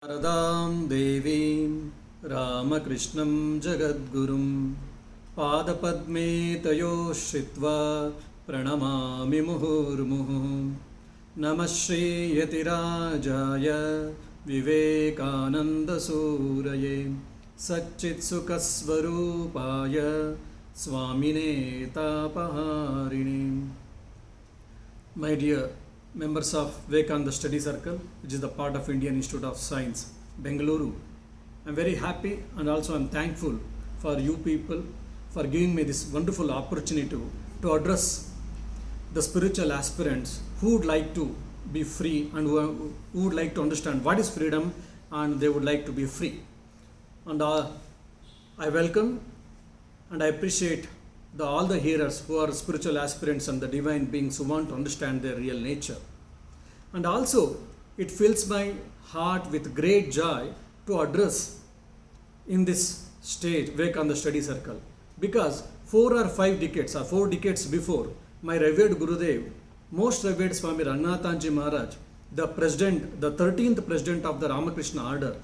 शारदां देवीं रामकृष्णं जगद्गुरुं पादपद्मे तयोः श्रित्वा प्रणमामि मुहुर्मुहुः। नमः श्रीयतिराजाय विवेकानन्दसूरये सच्चित्सुखस्वरूपाय स्वामिने तापहारिणे। My dear members of Vivekananda Study Circle, which is the part of Indian Institute of Science, Bengaluru, I am very happy and also I am thankful for you people for giving me this wonderful opportunity to address the spiritual aspirants who would like to be free and who would like to understand what is freedom and they would like to be free. And I welcome and I appreciate all the hearers who are spiritual aspirants and the divine beings who want to understand their real nature. And also, it fills my heart with great joy to address in this stage Vivekananda Study Circle, because 4 or 5 decades or 4 decades before, my revered Gurudev, most revered Swami Ranganatanji Maharaj, the 13th president of the Ramakrishna Order,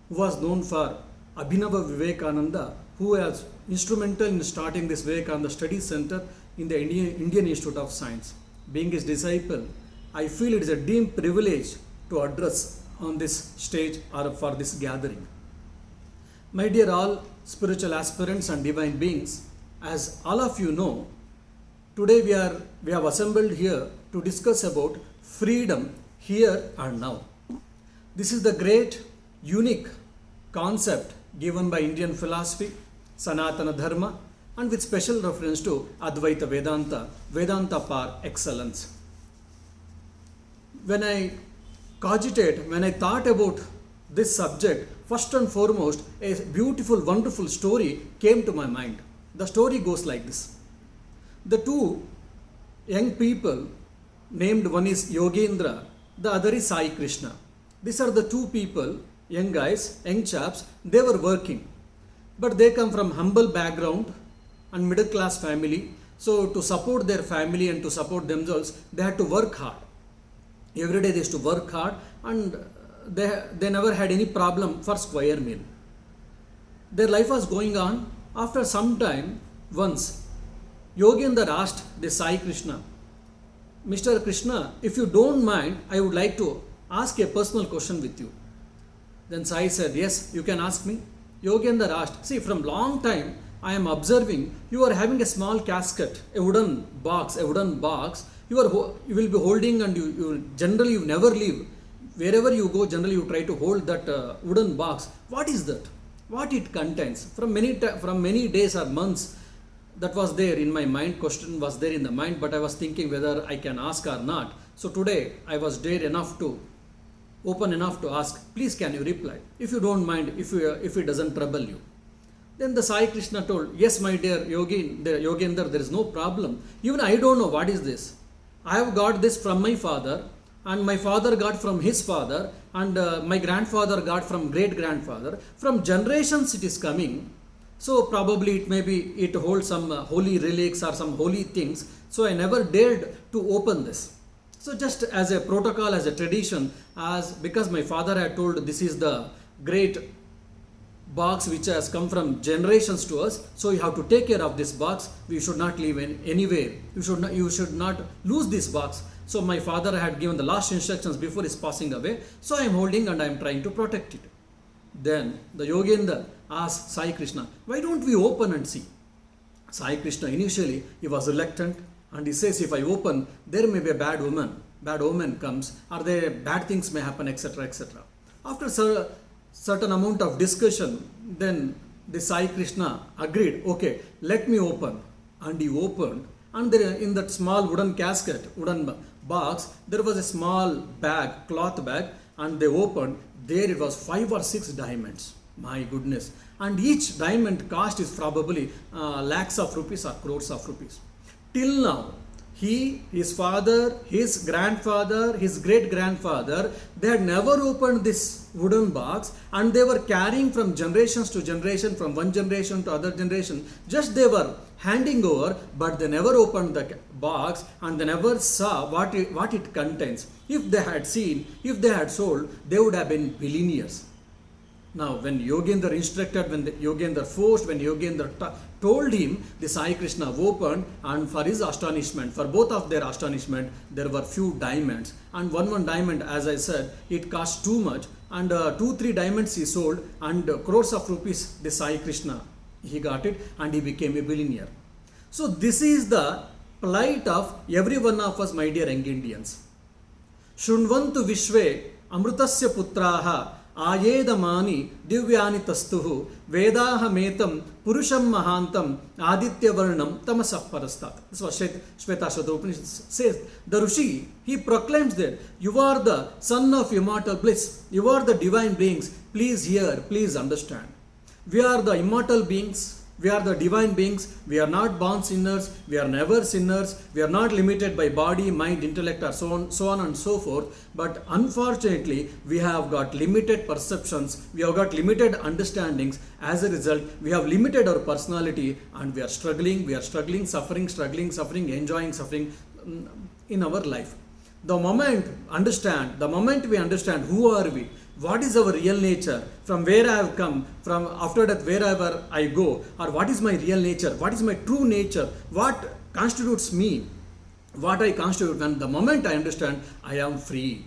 who was known for Abhinava Vivekananda, who was instrumental in starting this Vivekananda Study Center in the Indian Institute of Science. Being his disciple, I feel it is a deep privilege to address on this stage or for this gathering. My dear all spiritual aspirants and divine beings, as all of you know, today we have assembled here to discuss about freedom here and now. This is the great, unique concept given by Indian philosophy, Sanatana Dharma, and with special reference to Advaita Vedanta par excellence. When I thought about this subject, first and foremost, a beautiful, wonderful story came to my mind. The story goes like this. The two young people, named one is Yogendra, the other is Sai Krishna. These are the two people, young guys, young chaps, they were working. But they come from humble background and middle class family. So to support their family and to support themselves, they had to work hard. Every day they used to work hard and they never had any problem for square meal. Their life was going on. After some time, once, Yogendra asked the Sai Krishna, Mr. Krishna, if you don't mind, I would like to ask a personal question with you. Then Sai said, yes, you can ask me. Yogendra asked, see, from long time I am observing you are having a small casket, a wooden box. You will be holding, and you generally you never leave. Wherever you go, generally you try to hold that wooden box. What is that? What it contains? From many days or months, that was there in my mind. Question was there in the mind, but I was thinking whether I can ask or not. So today I was open enough to ask, please can you reply, if you don't mind, if it doesn't trouble you. Then the Sai Krishna told, yes my dear Yogendra, there is no problem. Even I don't know what is this. I have got this from my father, and my father got from his father, and my grandfather got from great grandfather. From generations it is coming. So probably it holds some holy relics or some holy things. So I never dared to open this. So just as a protocol, as a tradition, because my father had told this is the great box which has come from generations to us, so you have to take care of this box. We should not leave anywhere. You should not lose this box. So my father had given the last instructions before his passing away. So I am holding and I am trying to protect it. Then the Yogendra asked Sai Krishna, why don't we open and see? Sai Krishna initially he was reluctant. And he says, if I open, there may be a bad omen comes, or bad things may happen, etc., etc. After certain amount of discussion, then the Sai Krishna agreed, okay, let me open. And he opened, and there in that small wooden box, there was a small bag, cloth bag, and they opened, there it was 5 or 6 diamonds. My goodness. And each diamond cost is probably lakhs of rupees or crores of rupees. Till now, his father, his grandfather, his great-grandfather, they had never opened this wooden box, and they were carrying from generations to generation, from one generation to other generation. Just they were handing over, but they never opened the box and they never saw what it contains. If they had seen, if they had sold, they would have been billionaires. Now, when Yogendra instructed, when Yogendra forced, when Yogendra told him, the Sai Krishna opened, and for his astonishment, for both of their astonishment, there were few diamonds. And one diamond, as I said, it cost too much. And 2-3 diamonds he sold, and crores of rupees, the Sai Krishna, he got it, and he became a billionaire. So this is the plight of every one of us, my dear young Indians. Shrunvantu Vishwe Amrutasya Putraha Ayedamani Divyani Tastuhu Vedaha Metam Purusham Mahantam Aditya Varnam Tamasah Parastat. This was Shvetashvata Upanishad says. The Rishi, he proclaims that you are the son of immortal bliss. You are the divine beings. Please hear, please understand. We are the immortal beings. We are the divine beings. We are not born sinners. We are never sinners. We are not limited by body, mind, intellect, or so on and so forth. But unfortunately, we have got limited perceptions. We have got limited understandings. As a result, we have limited our personality, and we are struggling, suffering, enjoying suffering in our life. The moment we understand who are we, what is our real nature, from where I have come, from after that wherever I go, or what is my real nature, what is my true nature, what constitutes me, what I constitute, when the moment I understand, I am free.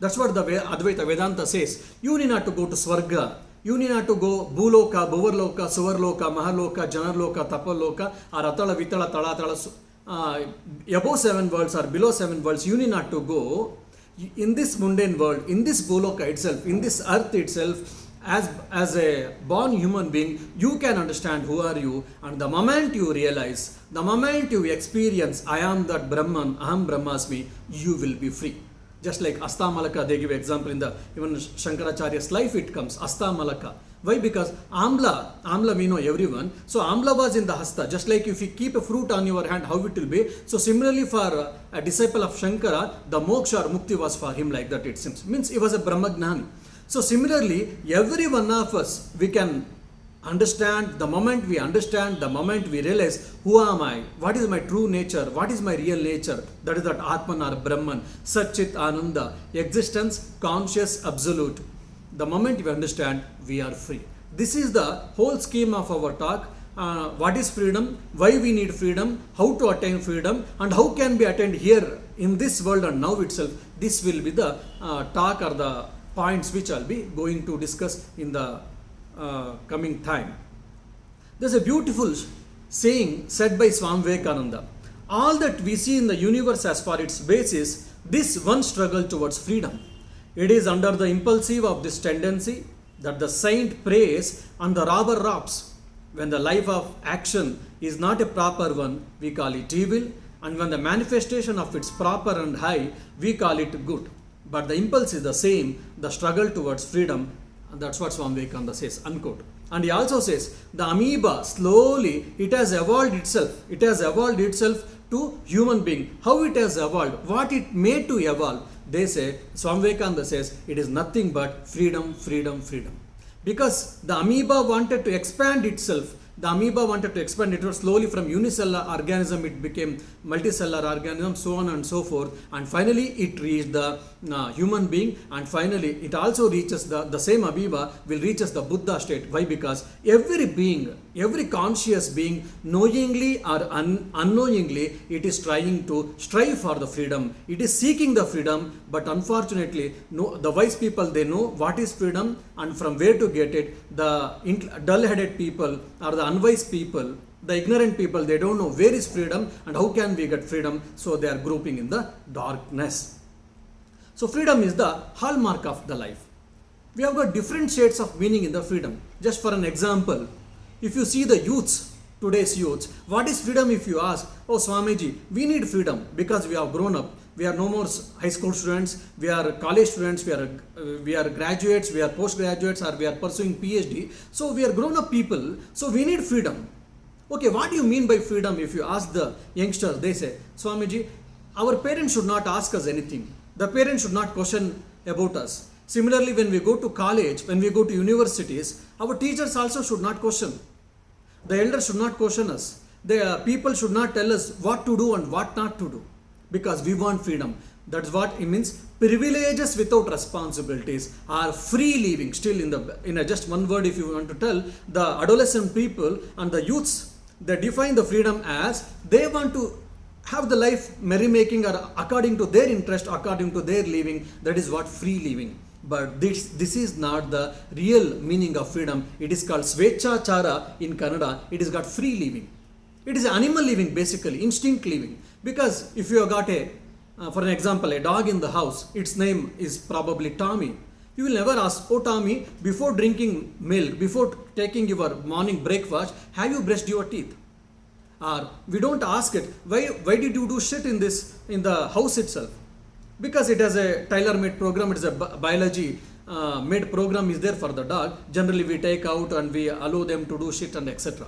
That's what the Advaita Vedanta says. You need not to go to Swarga, you need not to go Bhuloka, Bhuvarloka, Suvarloka, Mahaloka, Janarloka, Tapaloka, or Atala, Vitala, Talatala, above 7 worlds or below 7 worlds. You need not to go. In this mundane world, in this Bhuloka itself, in this earth itself, as a born human being, you can understand who are you, and the moment you realize, the moment you experience, I am that Brahman, Aham Brahmasmi, you will be free. Just like Asta Malaka, they give example in the even Shankaracharya's life, it comes Asta Malaka. Why? Because Amla we know everyone. So Amla was in the Hasta. Just like if you keep a fruit on your hand, how it will be. So similarly for a disciple of Shankara, the moksha or mukti was for him like that, it seems. Means he was a Brahmagnani. So similarly, every one of us, we can understand, the moment we understand, the moment we realize, who am I? What is my true nature? What is my real nature? That is that Atman or Brahman, Satchit Ananda, existence, conscious, absolute. The moment we understand, we are free. This is the whole scheme of our talk. What is freedom? Why we need freedom? How to attain freedom? And how can be attained here in this world and now itself? This will be the talk or the points which I'll be going to discuss in the coming time. There's a beautiful saying said by Swami Vivekananda. All that we see in the universe as for its basis, this one struggle towards freedom. It is under the impulsive of this tendency that the saint preys and the robber robs. When the life of action is not a proper one, we call it evil, and when the manifestation of its proper and high, we call it good. But the impulse is the same, the struggle towards freedom, and that's what Swami Vivekananda says, unquote. And he also says, the amoeba, slowly, it has evolved itself to human being. How it has evolved, what it made to evolve. They say, Swami Vivekananda says, it is nothing but freedom, freedom, freedom. Because the amoeba wanted to expand itself. It was slowly from unicellular organism, it became multicellular organism, so on and so forth. And finally, it reached the human being. And finally, it also reaches the same amoeba will reaches the Buddha state. Why? Because every being, every conscious being, knowingly or unknowingly, it is trying to strive for the freedom. It is seeking the freedom. But unfortunately, the wise people, they know what is freedom and from where to get it. The dull-headed people or the unwise people, the ignorant people, they don't know where is freedom and how can we get freedom. So they are grouping in the darkness. So freedom is the hallmark of the life. We have got different shades of meaning in the freedom. Just for an example, if you see the youths, today's youths, what is freedom if you ask? Oh Swamiji, we need freedom because we have grown up. We are no more high school students, we are college students, we are graduates, we are postgraduates, or we are pursuing PhD. So we are grown up people, so we need freedom. Okay, what do you mean by freedom? If you ask the youngsters, they say, Swamiji, our parents should not ask us anything. The parents should not question about us. Similarly, when we go to college, when we go to universities, our teachers also should not question. The elders should not question us. The people should not tell us what to do and what not to do. Because we want freedom. That's what it means. Privileges without responsibilities are free living. Still, in a just one word, if you want to tell, the adolescent people and the youths, they define the freedom as they want to have the life merrymaking or according to their interest, according to their living. That is what free living. But this is not the real meaning of freedom. It is called Svechachara in Kannada. It is got free living. It is animal living, basically, instinct living. Because if you have got for an example, a dog in the house, its name is probably Tommy. You will never ask, oh Tommy, before drinking milk, before taking your morning breakfast, have you brushed your teeth? Or we don't ask it, why did you do shit in the house itself? Because it has a tailor-made program, it is a biology made program is there for the dog. Generally we take out and we allow them to do shit and etc.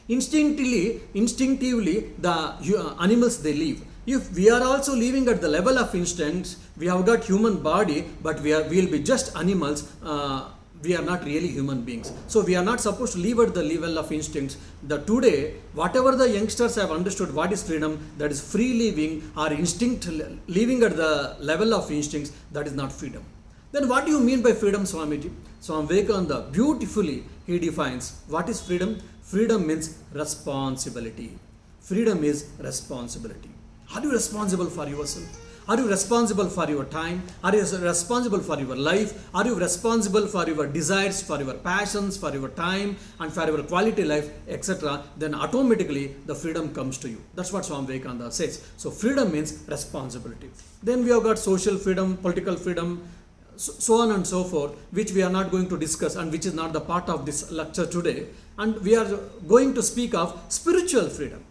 Instinctively, the animals they live. If we are also living at the level of instincts, we have got human body, but we will be just animals. We are not really human beings. So we are not supposed to live at the level of instincts. Today, whatever the youngsters have understood what is freedom, that is free living or instinct living at the level of instincts, that is not freedom. Then what do you mean by freedom, Swamiji? Swami Vivekananda beautifully he defines what is freedom. Freedom means responsibility. Freedom is responsibility. Are you responsible for yourself? Are you responsible for your time? Are you responsible for your life? Are you responsible for your desires, for your passions, for your time and for your quality life, etc.? Then automatically the freedom comes to you. That's what Swami Vivekananda says. So freedom means responsibility. Then we have got social freedom, political freedom, so on and so forth, which we are not going to discuss and which is not the part of this lecture today. And we are going to speak of spiritual freedom.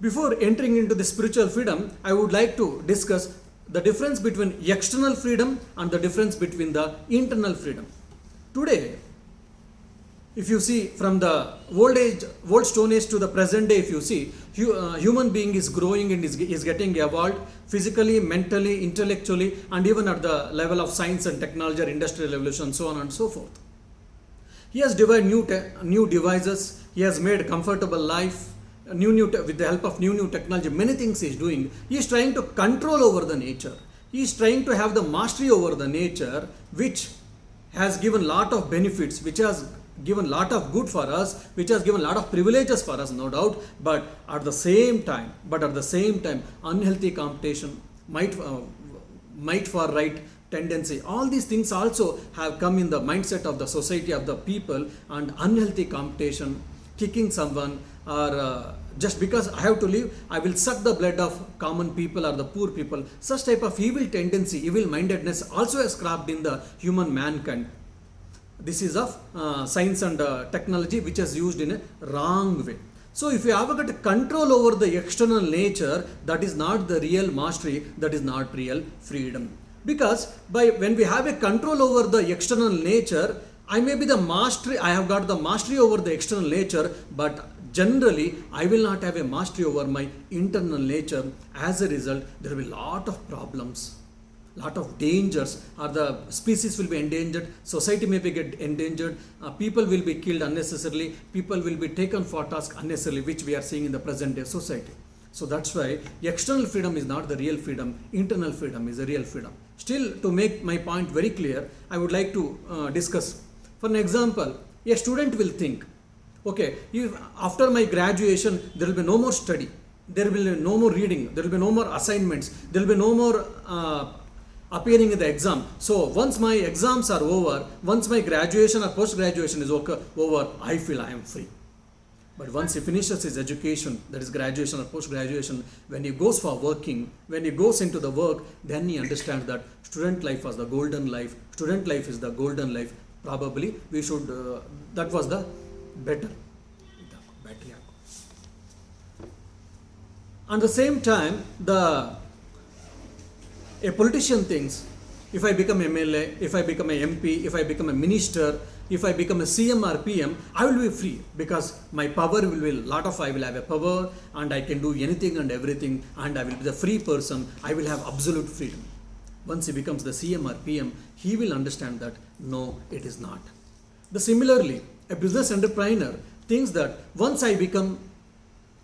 Before entering into the spiritual freedom, I would like to discuss the difference between external freedom and the difference between the internal freedom. Today, if you see from the old stone age to the present day, if you see, human being is growing and is getting evolved physically, mentally, intellectually, and even at the level of science and technology or industrial revolution, so on and so forth. He has developed new devices. He has made comfortable life. With the help of new technology, many things he is doing. He is trying to control over the nature. He is trying to have the mastery over the nature, which has given lot of benefits, which has given lot of good for us, which has given lot of privileges for us, no doubt. But at the same time, unhealthy competition, might for right tendency, all these things also have come in the mindset of the society, of the people, and unhealthy competition, kicking someone, or just because I have to live, I will suck the blood of common people or the poor people. Such type of evil tendency, evil mindedness also has cropped in the human mankind. This is of science and technology which is used in a wrong way. So if you have got control over the external nature, that is not the real mastery, that is not real freedom. Because when we have a control over the external nature, I may be the mastery, I have got the mastery over the external nature, but generally I will not have a mastery over my internal nature. As a result, there will be lot of problems, lot of dangers, or the species will be endangered, society may be get endangered, people will be killed unnecessarily, people will be taken for task unnecessarily, which we are seeing in the present day society. So that's why external freedom is not the real freedom, internal freedom is the real freedom. Still, to make my point very clear, I would like to discuss. For an example, a student will think, okay, after my graduation, there will be no more study, there will be no more reading, there will be no more assignments, there will be no more appearing in the exam. So once my exams are over, once my graduation or post-graduation is over, I feel I am free. But once he finishes his education, that is graduation or post-graduation, when he goes for working, when he goes into the work, then he understands that student life was the golden life, student life is the golden life. Probably we should, that was the better. At the same time, a politician thinks, if I become MLA, if I become a MP, if I become a minister, if I become a CM or PM, I will be free because my power will be I will have a power and I can do anything and everything and I will be the free person. I will have absolute freedom. Once he becomes the CM or PM, he will understand that no, it is not. Similarly, a business entrepreneur thinks that once I become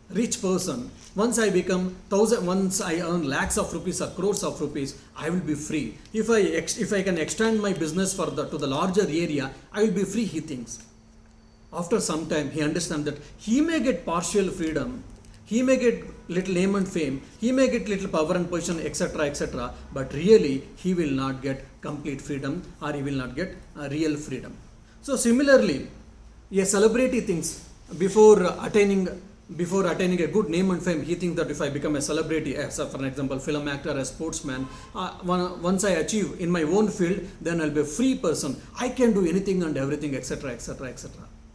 rich person, once I become thousand, once I earn lakhs of rupees or crores of rupees, I will be free. If I can extend my business for to the larger area, I will be free, he thinks. After some time, he understands that he may get partial freedom, he may get little name and fame, he may get little power and position, etc., but really he will not get complete freedom, or he will not get real freedom. So similarly, a celebrity thinks before attaining a good name and fame, he thinks that if I become a celebrity, as for an example, film actor, a sportsman, once I achieve in my own field, then I'll be a free person. I can do anything and everything, etc.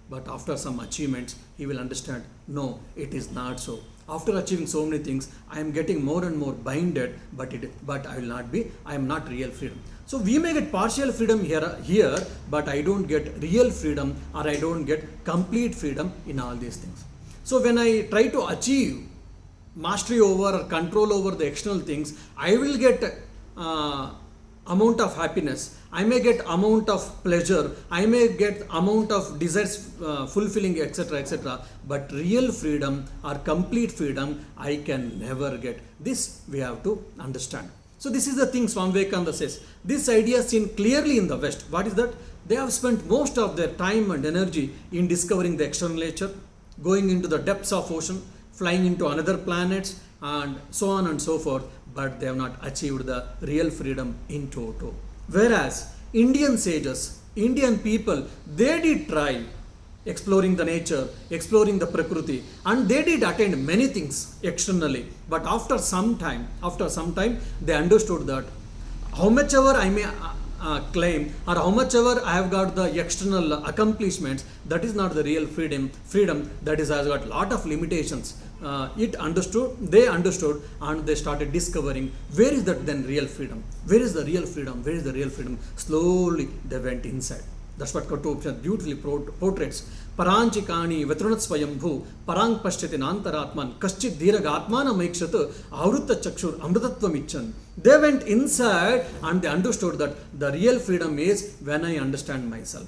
But after some achievements, he will understand, no, it is not so. After achieving so many things, I am getting more and more binded, but I am not real freedom. So we may get partial freedom here, but I don't get real freedom, or I don't get complete freedom in all these things. So when I try to achieve mastery over or control over the external things, I will get amount of happiness, I may get amount of pleasure, I may get amount of desires fulfilling, etc. But real freedom or complete freedom, I can never get. This we have to understand. So this is the thing Swami Vivekananda says. This idea is seen clearly in the West. What is that? They have spent most of their time and energy in discovering the external nature, going into the depths of ocean, flying into another planets, and so on and so forth, but they have not achieved the real freedom in toto. Whereas Indian sages, Indian people, they did try exploring the nature, exploring the prakriti, and they did attain many things externally, but after some time, they understood that how much ever I may claim, or how much ever I have got the external accomplishments, that is not the real freedom that has got lot of limitations. They understood, and they started discovering, where is that then real freedom? Where is the real freedom? Slowly they went inside. That's what Kathopanishad beautifully portrays. Paranchikani Vetrunat Swayambhu Parang Pashyati Nantaratman Kaschit Dhiraga Atmana Maikshat Avrutta Chakshur Amritatvam Ichan. They went inside and they understood that the real freedom is when I understand myself.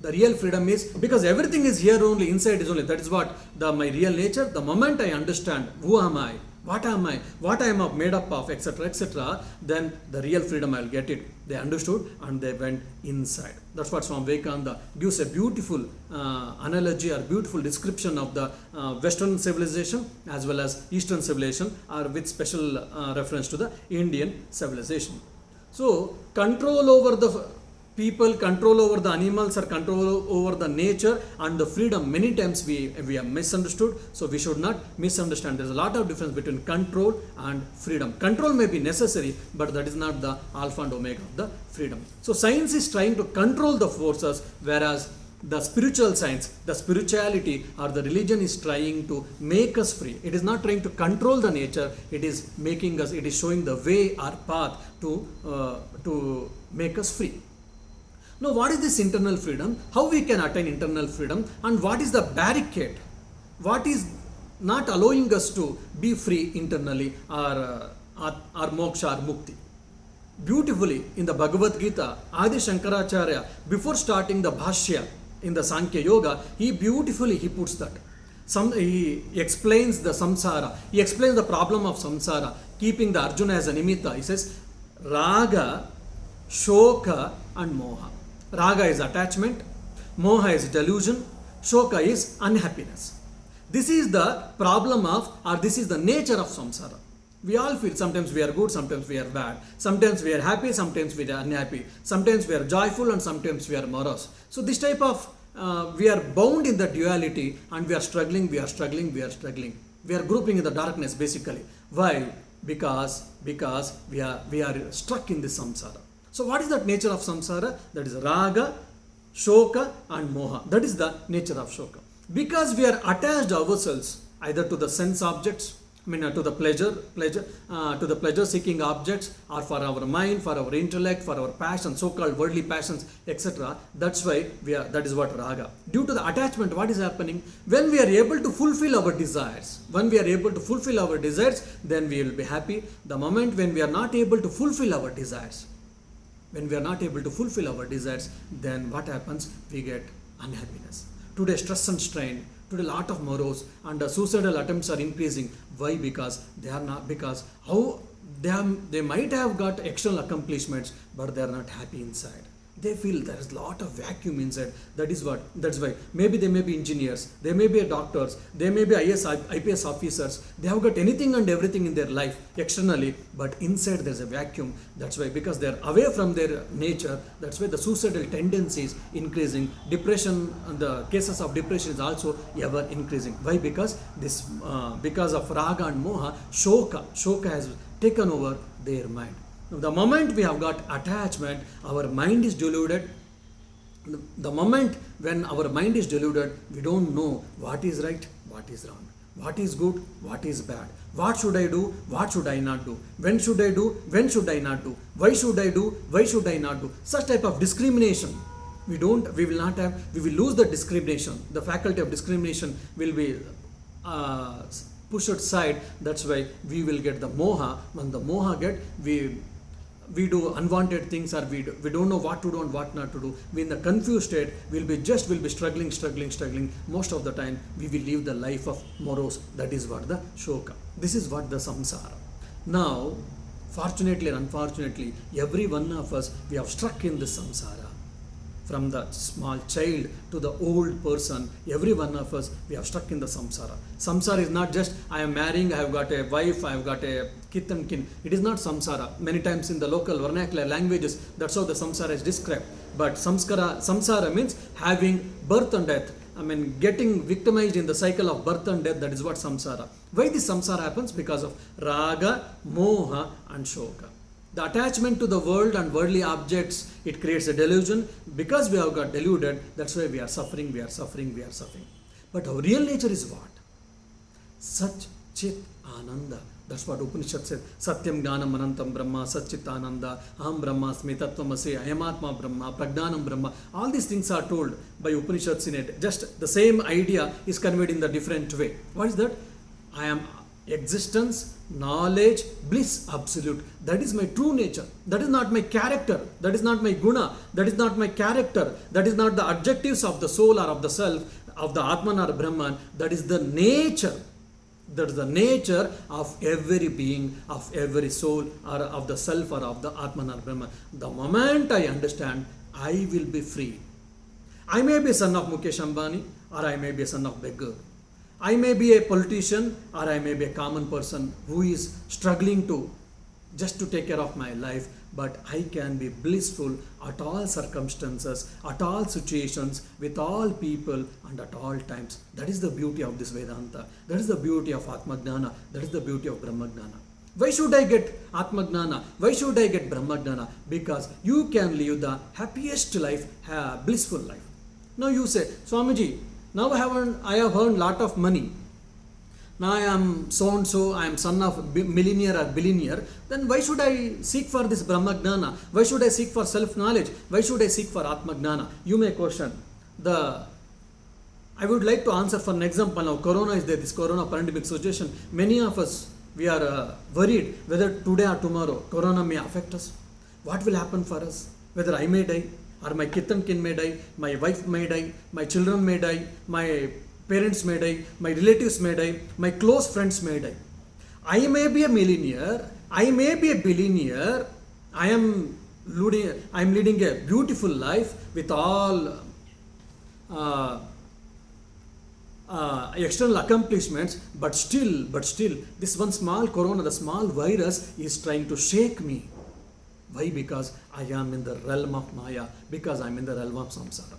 The real freedom is because everything is here only, inside is only. That is what my real nature. The moment I understand who am I, what am I made up of, etc., then the real freedom I will get it. They understood and they went inside. That's what Swami Vivekananda gives a beautiful analogy or beautiful description of the Western civilization as well as Eastern civilization, or with special reference to the Indian civilization. So control over the people, control over the animals, or control over the nature and the freedom, many times we have misunderstood. So we should not misunderstand. There is a lot of difference between control and freedom. Control may be necessary, but that is not the alpha and omega of the freedom. So science is trying to control the forces, whereas the spiritual science, the spirituality or the religion is trying to make us free. It is not trying to control the nature. It is making us, it is showing the way or path to make us free. Now, what is this internal freedom? How we can attain internal freedom? And what is the barricade? What is not allowing us to be free internally, or moksha or mukti? Beautifully, in the Bhagavad Gita, Adi Shankaracharya, before starting the Bhashya in the Sankhya Yoga, he beautifully puts that. He explains the samsara. He explains the problem of samsara, keeping the Arjuna as a nimitta. He says, Raga, Shoka and Moha. Raga is attachment, Moha is delusion, Shoka is unhappiness. This is the problem of, or this is the nature of samsara. We all feel sometimes we are good, sometimes we are bad. Sometimes we are happy, sometimes we are unhappy. Sometimes we are joyful and sometimes we are morose. So this type of, we are bound in the duality and we are struggling. We are grouping in the darkness basically. Why? Because we are stuck in this samsara. So what is that nature of samsara? That is raga, shoka and moha. That is the nature of shoka. Because we are attached ourselves either to the sense objects, to the pleasure seeking objects, or for our mind, for our intellect, for our passion, so-called worldly passions, etc. That's why that is what raga. Due to the attachment, what is happening? When we are able to fulfill our desires, then we will be happy. The moment when we are not able to fulfill our desires, then what happens? We get unhappiness. Today stress and strain, Today, lot of morose and suicidal attempts are increasing. Why? Because they are not. Because how they might have got external accomplishments, but they are not happy inside. They feel there is a lot of vacuum inside. That's why maybe they may be engineers, they may be doctors, they may be IPS officers. They have got anything and everything in their life externally, but inside there's a vacuum. That's why, because they're away from their nature. That's why the suicidal tendencies increasing. Depression and the cases of depression is also ever increasing. Why? Because because of raga and moha, shoka has taken over their mind. The moment we have got attachment, our mind is deluded. The moment when our mind is deluded, we don't know what is right, what is wrong, what is good, what is bad, what should I do, what should I not do, when should I do, when should I not do, why should I do, why should I not do. Such type of discrimination we will lose the discrimination. The faculty of discrimination will be pushed aside. That's why we will get the moha. When the moha we do unwanted things, or we don't know what to do and what not to do. We in the confused state will be struggling. Most of the time we will live the life of morose. That is what the shoka. This is what the samsara. Now, fortunately or unfortunately, every one of us, we have struck in this samsara. From the small child to the old person, every one of us, we have stuck in the samsara. Samsara is not just I am marrying, I have got a wife, I have got a kith and kin. It is not samsara. Many times in the local vernacular languages, that's how the samsara is described. But samsara means having birth and death. Getting victimized in the cycle of birth and death. That is what samsara. Why this samsara happens? Because of raga, moha and shoka. The attachment to the world and worldly objects, it creates a delusion. Because we have got deluded, that's why we are suffering. But our real nature is what? Sat Chit Ananda. That's what Upanishad said. Satyam Jnanam Anantam Brahma, Sat Chit Ananda, Aham Brahmasmi, Tattvamasi, Ayamatma Brahma, Pragnanam Brahma. All these things are told by Upanishads in it. Just the same idea is conveyed in the different way. What is that? I am existence, knowledge, bliss, absolute. That is my true nature. That is not my character. That is not my guna. That is not my character. That is not the adjectives of the soul or of the self, of the Atman or Brahman. That is the nature. That is the nature of every being, of every soul, or of the self, or of the Atman or Brahman. The moment I understand, I will be free. I may be a son of Mukesh Ambani, or I may be a son of beggar. I may be a politician, or I may be a common person who is struggling just to take care of my life, but I can be blissful at all circumstances, at all situations, with all people, and at all times. That is the beauty of this Vedanta. That is the beauty of Atmagnana. That is the beauty of Brahmagnana. Why should I get Atmagnana? Why should I get Brahmagnana? Because you can live the happiest life, blissful life. Now you say, Swamiji, now I have earned lot of money. Now I am so and so, I am son of millionaire or billionaire. Then why should I seek for this Brahmagnana? Why should I seek for self-knowledge? Why should I seek for Atmagnana? You may question. I would like to answer for an example. Now Corona is there, this Corona pandemic situation. Many of us, we are worried whether today or tomorrow Corona may affect us. What will happen for us? Whether I may die, or my kith and kin may die, my wife may die, my children may die, my parents may die, my relatives may die, my close friends may die. I may be a millionaire, I may be a billionaire, I am leading a beautiful life with all external accomplishments, but still, this one small corona, the small virus is trying to shake me. Why? Because I am in the realm of Maya, because I am in the realm of Samsara.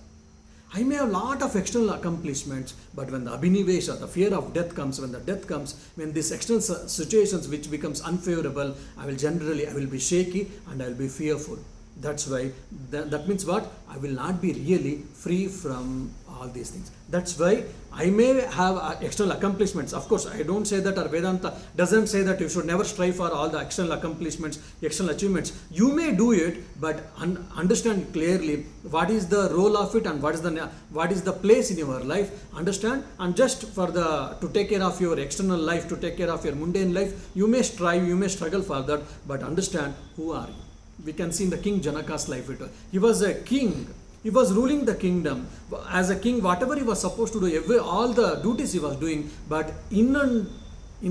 I may have a lot of external accomplishments, but when the Abhinivesha, the fear of death comes, when these external situations which becomes unfavorable, I will be shaky and I will be fearful. That's why, that means what? I will not be really free from all these things. That's why I may have external accomplishments. Of course, I don't say that, or Vedanta doesn't say that you should never strive for all the external accomplishments, external achievements. You may do it, but understand clearly what is the role of it and what is the place in your life. Understand, and just to take care of your external life, to take care of your mundane life, you may strive, you may struggle for that, but understand who are you. We can see in the King Janaka's life, he was a king. He was ruling the kingdom as a king. Whatever he was supposed to do, all the duties he was doing, but in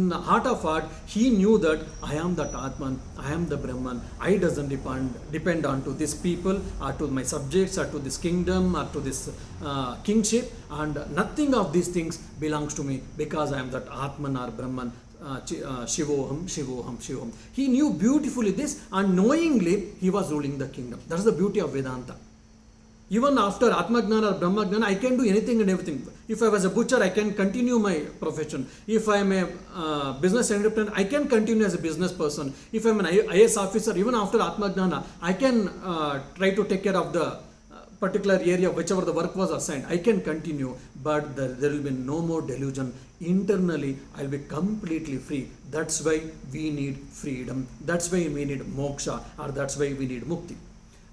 the heart of heart, he knew that I am that Atman, I am the Brahman. I doesn't depend on to these people or to my subjects or to this kingdom or to this kingship, and nothing of these things belongs to me because I am that Atman or Brahman. Shivoham, Shivoham, Shivoham. He knew beautifully this, and knowingly he was ruling the kingdom. That is the beauty of Vedanta. Even after Atmagnana or Brahmagnana, I can do anything and everything. If I was a butcher, I can continue my profession. If I am a business entrepreneur, I can continue as a business person. If I am an IAS officer, even after Atmagnana, I can try to take care of the particular area, whichever the work was assigned. I can continue, but there will be no more delusion. Internally, I will be completely free. That's why we need freedom. That's why we need moksha, or that's why we need mukti.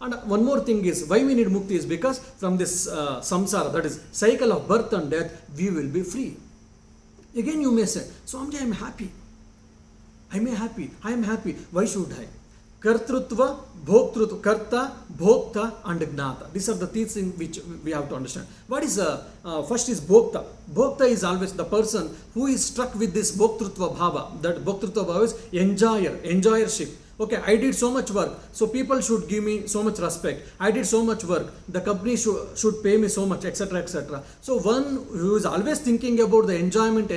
And one more thing is, why we need mukti is because from this samsara, that is cycle of birth and death, we will be free. Again you may say, Swamiji, I am happy. I am happy. Why should I? Kartrutva, Bhoktrutva, Karta, Bhokta and Gnata. These are the things which we have to understand. What is first is Bhokta. Bhokta is always the person who is struck with this Bhoktrutva Bhava. That Bhoktrutva Bhava is enjoyership. Okay, I did so much work, so people should give me so much respect. I did so much work, the company should pay me so much, etc., etc. So one who is always thinking about the enjoyment,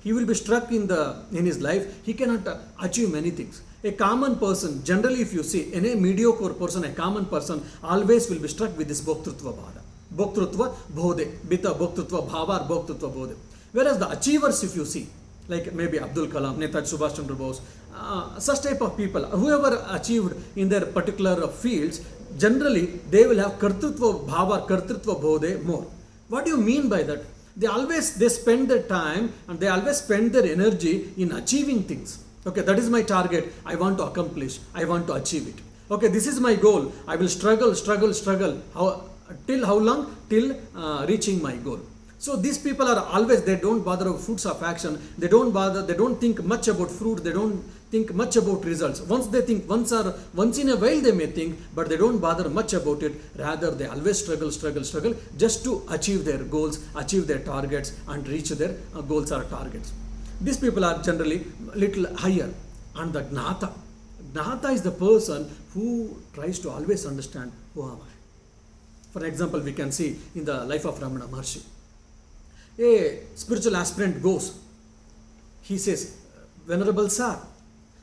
he will be struck in his life. He cannot achieve many things. A common person, generally if you see, any mediocre person, a common person always will be struck with this Bhoktrutva Bhava. Bhoktrutva Bhode, Bita Bhoktrutva Bhava or Bhoktrutva Bhode. Whereas the achievers, if you see, like maybe Abdul Kalam, Netaji Subhash Chandra Bose, such type of people, whoever achieved in their particular fields, generally they will have Kartrutva Bhava, Kartrutva Bhode more. What do you mean by that? They spend their time and they always spend their energy in achieving things. Okay, that is my target. I want to accomplish. I want to achieve it. Okay, this is my goal. I will struggle. Till how long? Till reaching my goal. So these people are always, they don't bother about fruits of action. They don't think much about fruit. They don't think much about results. Once they think, once in a while they may think, but they don't bother much about it. Rather, they always struggle just to achieve their goals, achieve their targets and reach their goals or targets. These people are generally little higher. And the Gnata. Gnata is the person who tries to always understand who am I. For example, we can see in the life of Ramana Maharshi. A spiritual aspirant goes. He says, Venerable Sir,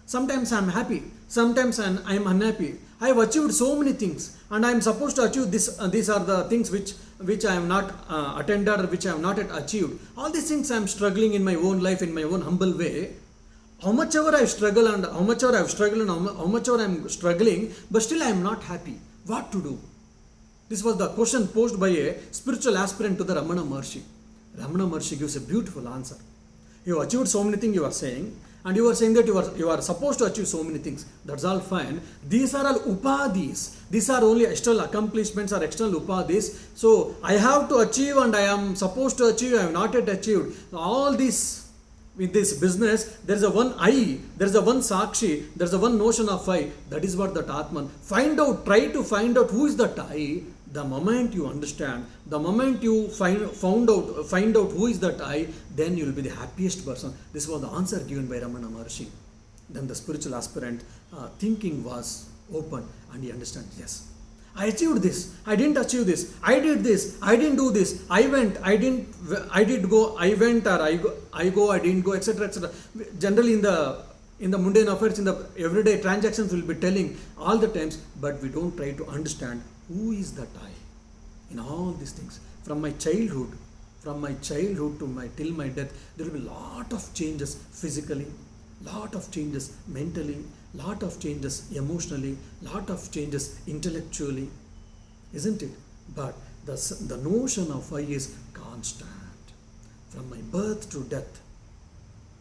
sometimes I am happy, sometimes I am unhappy. I have achieved so many things and I am supposed to achieve this. These are the things which I am not attended or which I have not yet achieved. All these things I am struggling in my own life, in my own humble way. How much ever I struggle and how much ever I have struggled and how much ever I am struggling, but still I am not happy. What to do? This was the question posed by a spiritual aspirant to the Ramana Maharshi. Ramana Maharshi gives a beautiful answer. You have achieved so many things, you are saying, and you are saying that you are supposed to achieve so many things. That's all fine. These are all upadhis. These are only external accomplishments or external upadhis. So I have to achieve and I am supposed to achieve, I have not yet achieved. All this, with this business, there is a one I, there is a one Sakshi, there is a one notion of I. That is what that Atman. Try to find out who is that I. The moment you understand, the moment you find out who is that I, then you will be the happiest person. This was the answer given by Ramana Maharshi. Then the spiritual aspirant thinking was open and he understands, yes, I achieved this, I didn't achieve this, I did this, I didn't do this, I went, I did go, I went, or I didn't go, etc., etc. Generally in the mundane affairs, in the everyday transactions, we will be telling all the times, but we don't try to understand who is that I in all these things. From my childhood to till my death, there will be lot of changes physically, lot of changes mentally, lot of changes emotionally, lot of changes intellectually, isn't it? But the notion of I is constant. From my birth to death,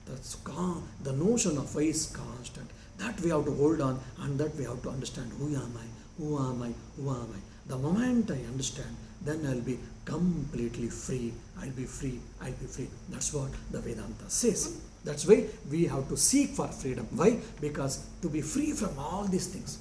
the notion of I is constant. That we have to hold on, and that we have to understand who am I. The moment I understand, then I'll be completely free. I'll be free. That's what the Vedanta says. That's why we have to seek for freedom. Why? Because to be free from all these things.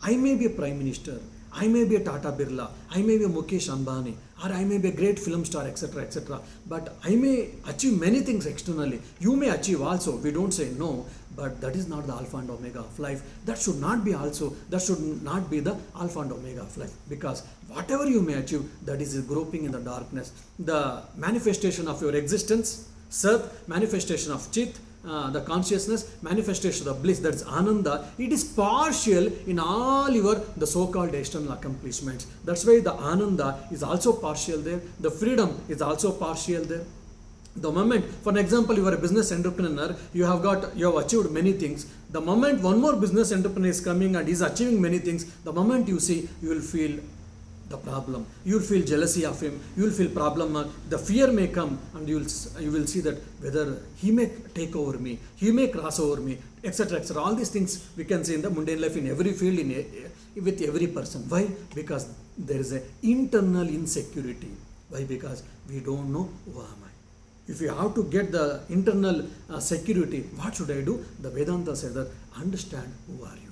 I may be a prime minister, I may be a Tata Birla, I may be a Mukesh Ambani, or I may be a great film star, etc., etc. But I may achieve many things externally. You may achieve also. We don't say no, but that is not the alpha and omega of life. That should not be also. That should not be the alpha and omega of life. Because whatever you may achieve, that is groping in the darkness. The manifestation of your existence, Sat, manifestation of Chit, the consciousness, manifestation of bliss, that's Ananda, it is partial in all your the so-called external accomplishments. That's why the Ananda is also partial there, the freedom is also partial there. The moment, for an example, you are a business entrepreneur, you have achieved many things. The moment one more business entrepreneur is coming and is achieving many things, the moment you see, you will feel the problem, you will feel jealousy of him, you will feel problem, the fear may come, and you will see that whether he may take over me, he may cross over me, etc., etc. All these things we can see in the mundane life, in every field, with every person. Why? Because there is an internal insecurity. Why? Because we don't know who am I. If you have to get the internal security, what should I do? The Vedanta says that understand who are you.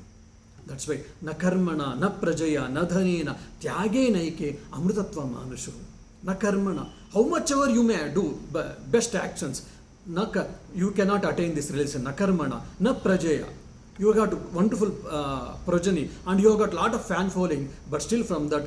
That's why na karmana, na prajaya, na dhanena, tyage naike, amrutatva manushu. Na karmana, how much ever you may do, best actions, you cannot attain this relation. Na karmana, na prajaya. You have got wonderful progeny and you have got lot of fan following, but still from that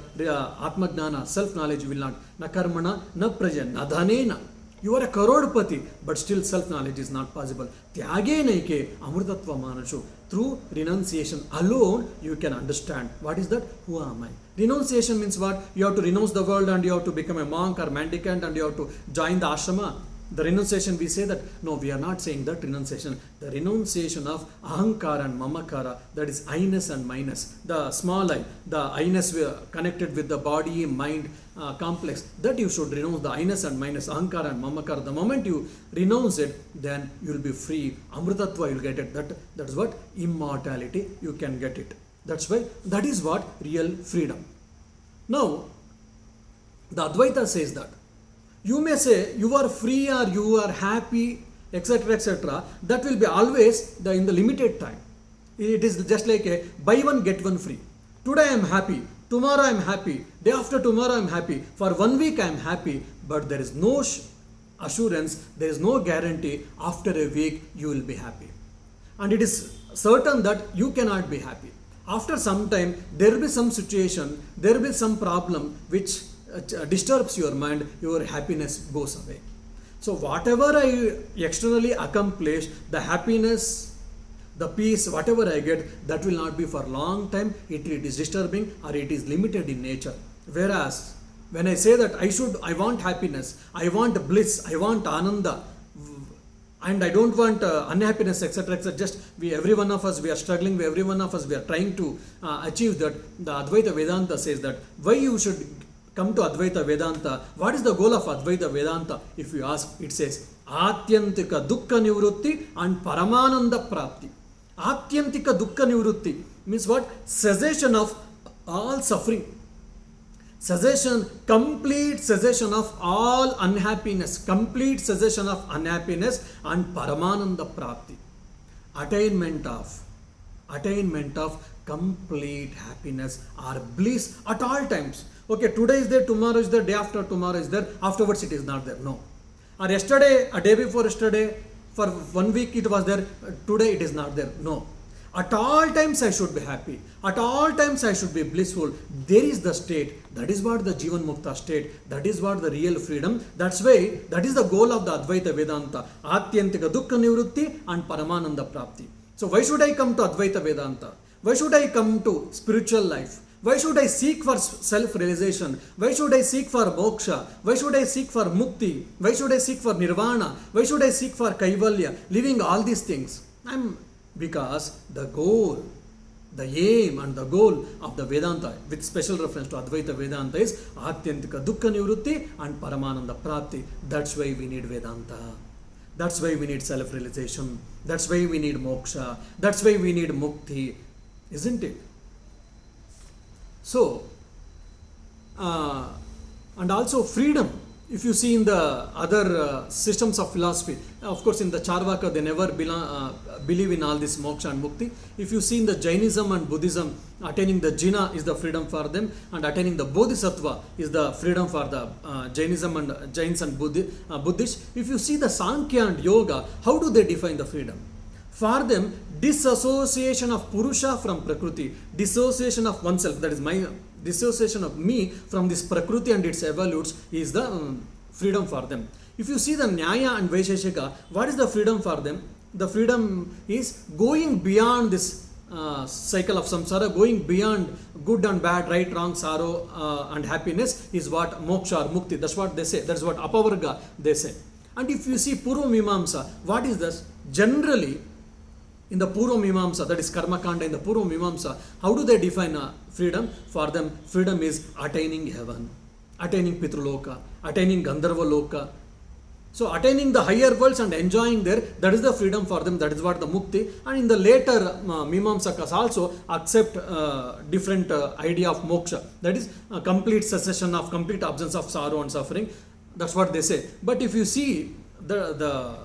Atma Jnana, self-knowledge will not. Na karmana, na prajaya, na dhanena. You are a karodpati, but still self-knowledge is not possible. Tyage naike amrutatva manashu. Through renunciation alone, you can understand what is that? Who am I? Renunciation means what? You have to renounce the world and you have to become a monk or mendicant and you have to join the ashrama. The renunciation, we say that, no, we are not saying that renunciation. The renunciation of ahankara and mamakara, that is I-ness and minus. The small I, the I-ness connected with the body, mind complex, that you should renounce the I-ness and minus, ahankara and mamakara. The moment you renounce it, then you will be free. Amrutatva, you will get it. That is what? Immortality, you can get it. That's why, that is what real freedom. Now, the Advaita says that. You may say you are free or you are happy, etc., etc. That will be always in the limited time. It is just like a buy one get one free. Today I am happy, tomorrow I am happy, day after tomorrow I am happy, for 1 week I am happy, but there is no assurance, there is no guarantee after a week you will be happy. And it is certain that you cannot be happy. After some time there will be some situation, there will be some problem which disturbs your mind, your happiness goes away. So whatever I externally accomplish, the happiness, the peace, whatever I get, that will not be for a long time. It is disturbing or it is limited in nature. Whereas when I say that I want happiness, I want bliss, I want ananda, and I don't want unhappiness, etc., etc. Just every one of us, we are struggling, every one of us, we are trying to achieve that. The Advaita Vedanta says that why you should come to Advaita Vedanta. What is the goal of Advaita Vedanta? If you ask, it says Atyantika Dukkha Nivrutti and Paramananda Prapti. Atyantika Dukkha Nivrutti means what? Cessation of all suffering. Cessation, complete cessation of all unhappiness, complete cessation of unhappiness and Paramananda Prapti. Attainment of complete happiness or bliss at all times. Okay, today is there, tomorrow is there, day after tomorrow is there, afterwards it is not there. No. Or yesterday, a day before yesterday, for 1 week it was there, today it is not there. No. At all times I should be happy. At all times I should be blissful. There is the state. That is what the Jivan Mukta state. That is what the real freedom. That's why, that is the goal of the Advaita Vedanta. Atyantika Dukkha Nivrutti and Paramananda Prapti. So why should I come to Advaita Vedanta? Why should I come to spiritual life? Why should I seek for self-realization? Why should I seek for moksha? Why should I seek for mukti? Why should I seek for nirvana? Why should I seek for kaivalya? Living all these things. Because the goal, the aim and the goal of the Vedanta, with special reference to Advaita Vedanta, is Atyantika Dukkha Nivrutti and Paramananda Prapti. That's why we need Vedanta. That's why we need self-realization. That's why we need moksha. That's why we need mukti. Isn't it? So, and also freedom. if you see in the other systems of philosophy, of course in the Charvaka they never believe in all this moksha and mukti. If you see in the Jainism and Buddhism, attaining the jina is the freedom for them, and attaining the bodhisattva is the freedom for the Jainism and Jains and Buddhists. If you see the Sankhya and Yoga, how do they define the freedom? For them, disassociation of Purusha from Prakriti, dissociation of oneself, that is my dissociation of me from this Prakriti and its evolutes, is the freedom for them. If you see the Nyaya and Vaisheshika, what is the freedom for them? The freedom is going beyond this cycle of samsara, going beyond good and bad, right, wrong, sorrow and happiness is what moksha or mukti, that's what they say, that's what apavarga they say. And if you see Purva Mimamsa, what is this? Generally, in the Purva Mimamsa, that is Karma Kanda, in the Purva Mimamsa, how do they define freedom? For them, freedom is attaining heaven, attaining Pitruloka, attaining Gandharva Loka. So attaining the higher worlds and enjoying there, that is the freedom for them, that is what the mukti. And in the later Mimamsakas also accept different idea of moksha, that is complete cessation of, complete absence of sorrow and suffering. That's what they say. But if you see the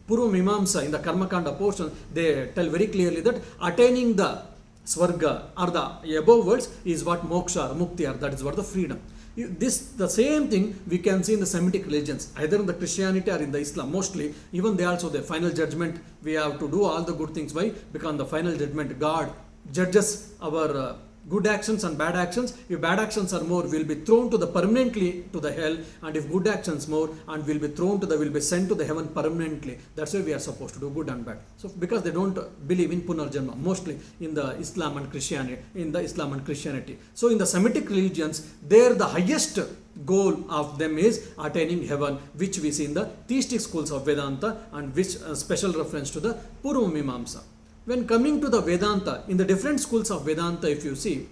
Purva Mimamsa in the Karma Kanda portion, they tell very clearly that attaining the Swarga or the above worlds is what moksha or mukti, or that is what the freedom. The same thing we can see in the Semitic religions, either in the Christianity or in the Islam. Mostly, even they also, the final judgment, we have to do all the good things. Why? Because on the final judgment, God judges our good actions and bad actions. If bad actions are more, we'll be thrown to the permanently to the hell, and if good actions more, and we'll be sent to the heaven permanently. That's why we are supposed to do good and bad. So because they don't believe in Punarjanma, mostly in the Islam and Christianity. So in the Semitic religions, there the highest goal of them is attaining heaven, which we see in the theistic schools of Vedanta, and which special reference to the Purva Mimamsa. When coming to the Vedanta, in the different schools of Vedanta, if you see,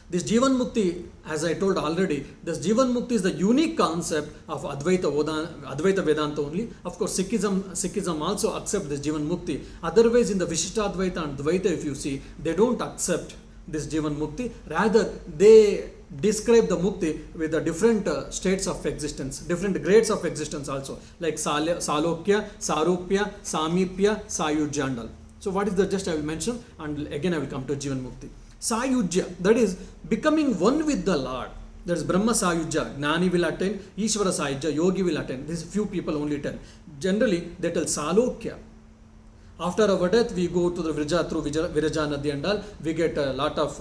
this Jivan Mukti, as I told already, this Jivan Mukti is the unique concept of Advaita Vedanta only. Of course, Sikhism also accept this Jivan Mukti. Otherwise, in the Vishishtadvaita and Dvaita, if you see, they don't accept this Jivan Mukti. Rather, they describe the Mukti with the different states of existence, different grades of existence also, like Salokya, Sarupya, Samipya, Sayujya and all. So what is the just I will mention, and again I will come to Jivan Mukti. Sayujya, that is becoming one with the Lord. There is Brahma Sayujya, Gnani will attain, Ishvara Sayujya, Yogi will attain. This few people only tell. Generally, they tell Salokya. After our death, we go to the Virja through Viraja Nadi and all. We get a lot of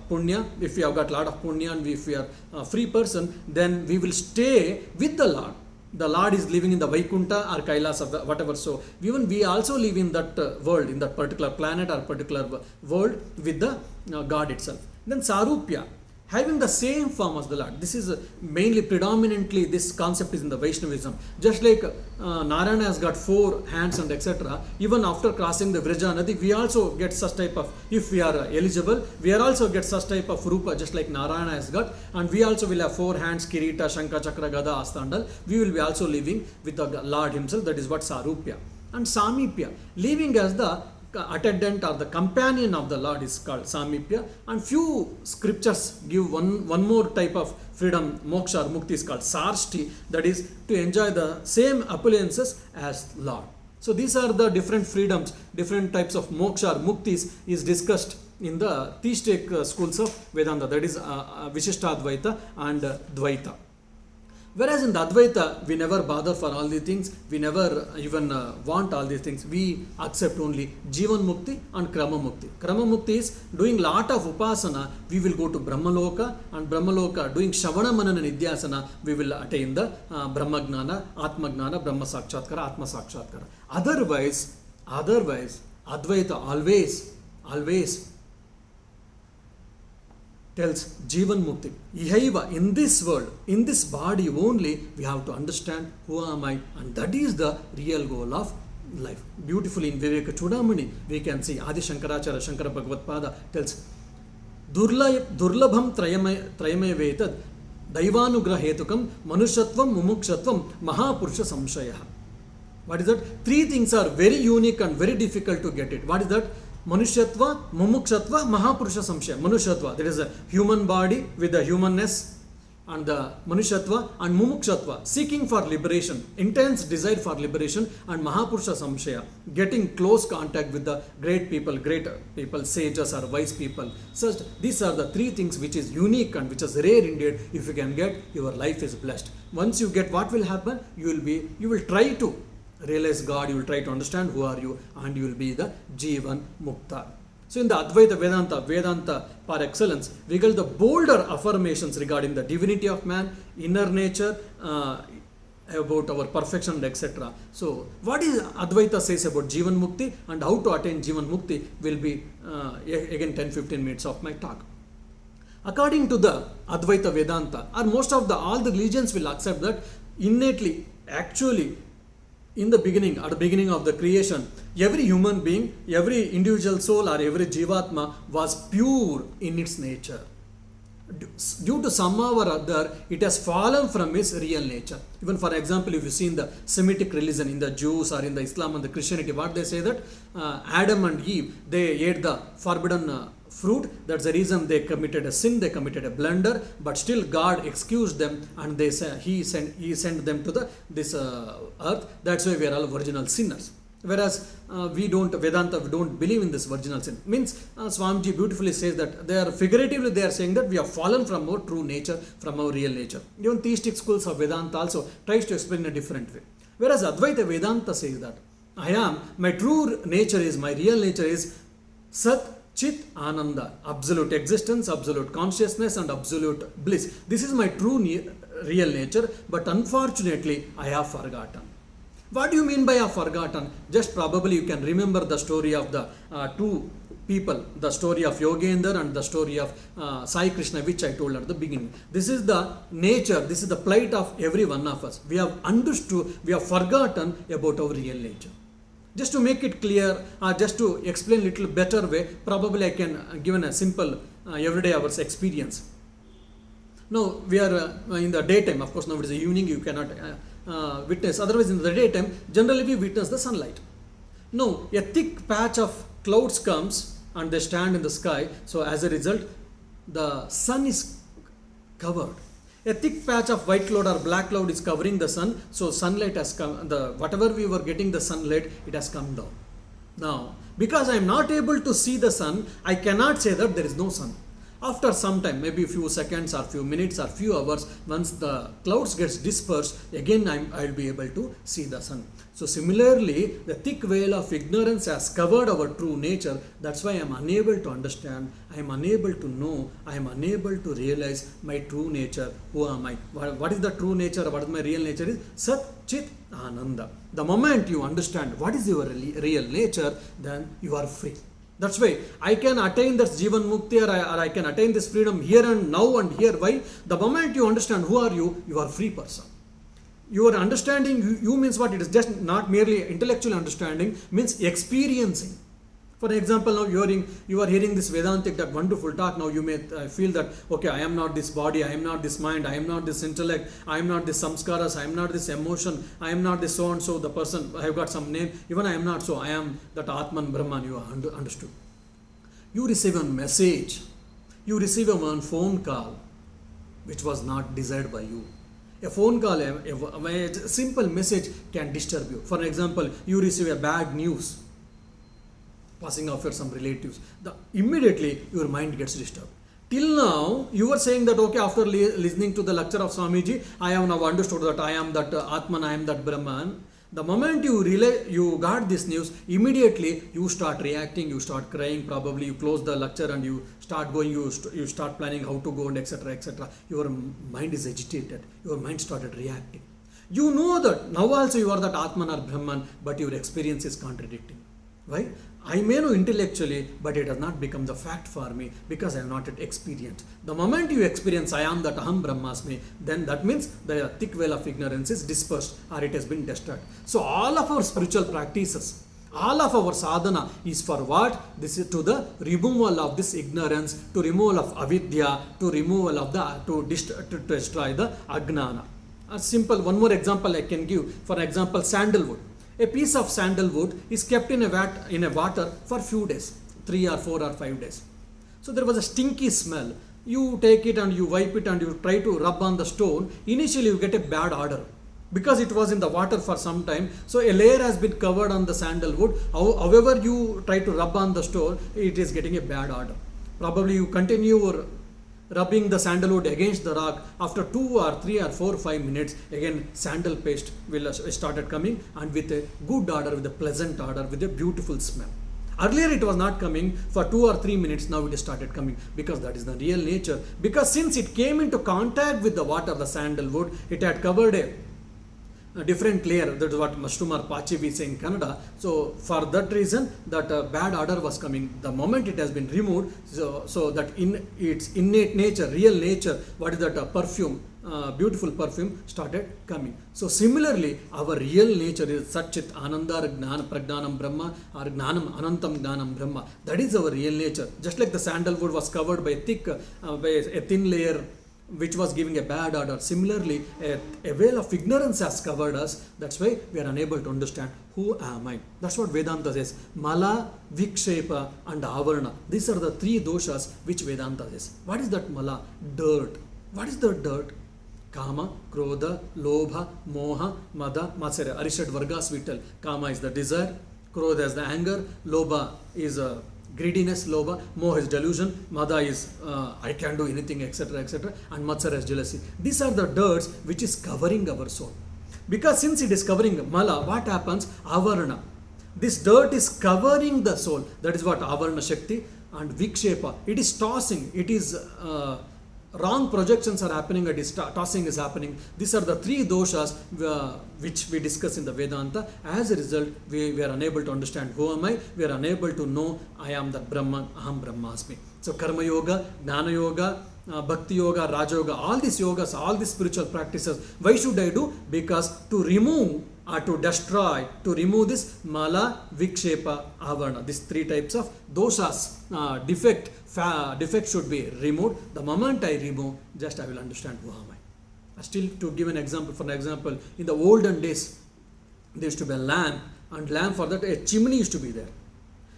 punya. If we have got a lot of punya and if we are a free person, then we will stay with the Lord. The Lord is living in the Vaikunta or Kailasa, whatever. So even we also live in that world, in that particular planet or particular world with the God itself. Then Sarupya, having the same form as the Lord. This is mainly predominantly this concept is in the Vaishnavism. Just like Narayana has got 4 hands and etc. Even after crossing the Vrija Nadi, we also get such type of, if we are eligible, we are also get such type of Rupa just like Narayana has got, and we also will have 4 hands, Kirita, Shankha, Chakra, Gada, Astandal. We will be also living with the Lord himself. That is what Sarupya. And Samipya, living as the attendant or the companion of the Lord is called Samipya. And few scriptures give one more type of freedom, moksha or mukti is called Sarshti, that is to enjoy the same appearances as Lord. So these are the different freedoms, different types of moksha or muktis is discussed in the theistic schools of Vedanta, that is Vishishtadvaita and Dvaita. Whereas in the Advaita, we never bother for all these things, we never even want all these things. We accept only Jivan Mukti and Krama Mukti. Krama Mukti is doing lot of Upasana, we will go to Brahmaloka, and Brahmaloka doing Shavana Manana Nidhyasana, we will attain the Brahma Gnana, Atma Gnana, Brahma Sakshatkara, Atma Sakshatkara. Otherwise, Advaita always tells Jivan Mukti. Ihaiva, in this world, in this body only, we have to understand who am I, and that is the real goal of life. Beautifully in Viveka Chudamani, we can see Adi Shankaracharya, Shankara Bhagavad-pada tells Durlabham Trayame Vetad Daivanugrahetukam Manushatvam Mumukshatvam Mahapurusha Samshaya. What is that? 3 things are very unique and very difficult to get it. What is that? Manushyatva, Mumukshatva, Mahapurusha Samshaya. Manushyatva, there is a human body with the humanness, and the Manushatva and Mumukshatva, seeking for liberation, intense desire for liberation, and Mahapurusha Samshaya, getting close contact with the great people, sages or wise people. Such, these are the three things which is unique and which is rare indeed. If you can get, your life is blessed. Once you get, what will happen? You will try to realize God, you will try to understand who are you, and you will be the Jivan Mukta. So in the Advaita Vedanta par excellence, we get the bolder affirmations regarding the divinity of man, inner nature, about our perfection, etc. So what is Advaita says about Jivan Mukti and how to attain Jivan Mukti will be again 10-15 minutes of my talk. According to the Advaita Vedanta, or most of all the religions will accept that innately, actually, in the beginning, at the beginning of the creation, every human being, every individual soul or every Jivatma was pure in its nature. Due to somehow or other, it has fallen from its real nature. Even for example, if you see in the Semitic religion, in the Jews or in the Islam and the Christianity, what they say that Adam and Eve, they ate the forbidden fruit. That's the reason they committed a sin, they committed a blunder, but still God excused them, and they say He sent them to this earth. That's why we are all original sinners. Whereas Vedanta, we don't believe in this virginal sin. Means Swamiji beautifully says that they are saying that we have fallen from our true nature, from our real nature. Even theistic schools of Vedanta also tries to explain in a different way. Whereas Advaita Vedanta says that my true nature is, my real nature is Sat, Chit, Ananda, absolute existence, absolute consciousness and absolute bliss. This is my true real nature, but unfortunately I have forgotten. What do you mean by a forgotten? Just probably you can remember the story of the two people, the story of Yogendra and the story of Sai Krishna, which I told at the beginning. This is the nature, this is the plight of every one of us. We have understood, we have forgotten about our real nature. Just to make it clear, just to explain a little better way, probably I can give a simple everyday hours experience. Now we are in the daytime, of course now it is the evening, you cannot witness. Otherwise in the daytime, generally we witness the sunlight. Now a thick patch of clouds comes and they stand in the sky. So as a result, the sun is covered. A thick patch of white cloud or black cloud is covering the sun. So sunlight has come, whatever we were getting the sunlight, it has come down. Now, because I am not able to see the sun, I cannot say that there is no sun. After some time, maybe a few seconds or few minutes or few hours, once the clouds gets dispersed, again I will be able to see the sun. So similarly, the thick veil of ignorance has covered our true nature. That's why I am unable to understand, I am unable to know, I am unable to realize my true nature. Who am I? What is the true nature? What is my real nature is? Sat, Chit, Ananda. The moment you understand what is your real nature, then you are free. That's why I can attain this Jivan Mukti or I can attain this freedom here and now and here. Why? The moment you understand who are you are a free person. Your understanding, you means what? It is just not merely intellectual understanding, means experiencing. For example, now you are hearing this Vedantic, that wonderful talk. Now you may feel that, okay, I am not this body, I am not this mind, I am not this intellect, I am not this samskaras, I am not this emotion, I am not this so and so, the person, I have got some name, even I am not so, I am that Atman Brahman, you have understood. You receive a message, you receive a phone call, which was not desired by you. A phone call, a simple message can disturb you. For example, you receive a bad news, passing off your some relatives, immediately your mind gets disturbed. Till now, you were saying that, okay, after listening to the lecture of Swamiji, I have now understood that I am that Atman, I am that Brahman. The moment you got this news, immediately you start reacting, you start crying, probably you close the lecture and you start going, you start planning how to go and etc. etc. Your mind is agitated, your mind started reacting. You know that now also you are that Atman or Brahman, but your experience is contradicting. Why? I may know intellectually, but it has not become the fact for me because I have not yet experienced. The moment you experience I am that Aham Brahmasmi, then that means the thick veil of ignorance is dispersed or it has been destroyed. So all of our spiritual practices, all of our sadhana is for what? This is to the removal of this ignorance, to removal of avidya, to removal of to destroy the ajnana. A simple one more example I can give. For example, sandalwood. A piece of sandalwood is kept in a water for few days, 3 or 4 or 5 days. So there was a stinky smell. you take it and you wipe it and you try to rub on the stone, initially you get a bad odor because it was in the water for some time. So a layer has been covered on the sandalwood. However you try to rub on the stone, it is getting a bad odor. Probably you continue rubbing the sandalwood against the rock. After 2 or 3 or 4 or 5 minutes, again sandal paste will started coming, and with a good odor, with a pleasant odor, with a beautiful smell. Earlier it was not coming for 2 or 3 minutes, now it started coming, because that is the real nature. Because since it came into contact with the water, the sandalwood, it had covered a different layer. That is what mushroom or pachi we say in Kannada. So for that reason, that bad odor was coming. The moment it has been removed, so that in its innate nature, real nature, what is that perfume, beautiful perfume started coming. So similarly, our real nature is Satchit Ananda Gnana Pragnanam Brahma, or Gnanam Anantam Gnanam Brahma. That is our real nature. Just like the sandalwood was covered by a thin layer which was giving a bad odor. Similarly, a veil of ignorance has covered us. That's why we are unable to understand who am I. That's what Vedanta says. Mala, Vikshepa and Avarna. These are the 3 doshas which Vedanta says. What is that mala? Dirt. What is the dirt? Kama, Krodha, Lobha, Moha, Mada, Matsarya. Arishad Vargas we tell. Kama is the desire, Krodha is the anger, Lobha is greediness, Lobha, Moha is delusion, Mada is I can do anything, etc., etc., and Matsarya is jealousy. These are the dirts which is covering our soul. Because since it is covering Mala, what happens? Avarna. This dirt is covering the soul. That is what Avarna Shakti. And Vikshepa, it is tossing, it is wrong projections are happening, it is tossing is happening. These are the 3 doshas which we discuss in the Vedanta. As a result, we are unable to understand who am I. We are unable to know I am the Brahman, Aham Brahmasmi. So Karma Yoga, Jnana Yoga, Bhakti Yoga, Raja Yoga, all these yogas, all these spiritual practices, why should I do? Because to remove or to destroy, to remove this Mala, Vikshepa, Avarna, these 3 types of doshas, defect should be removed. The moment I remove, just I will understand who am I. Still, to give an example, for example, in the olden days, there used to be a lamp, and lamp, for that a chimney used to be there.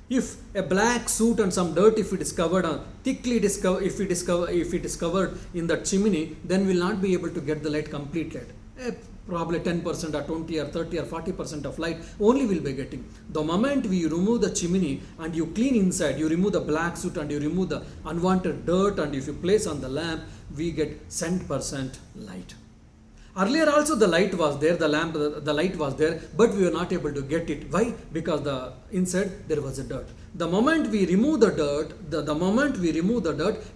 If a black soot and some dirt, if it is covered on, thickly if it is covered in that chimney, then we will not be able to get the light, complete light. Probably 10% or 20 or 30 or 40% of light only will be getting. The moment we remove the chimney and you clean inside, you remove the black soot and you remove the unwanted dirt, and if you place on the lamp, we get 100% light. Earlier also the light was there, the light was there, but we were not able to get it. Why? Because the inside there was a dirt. The moment we remove the dirt,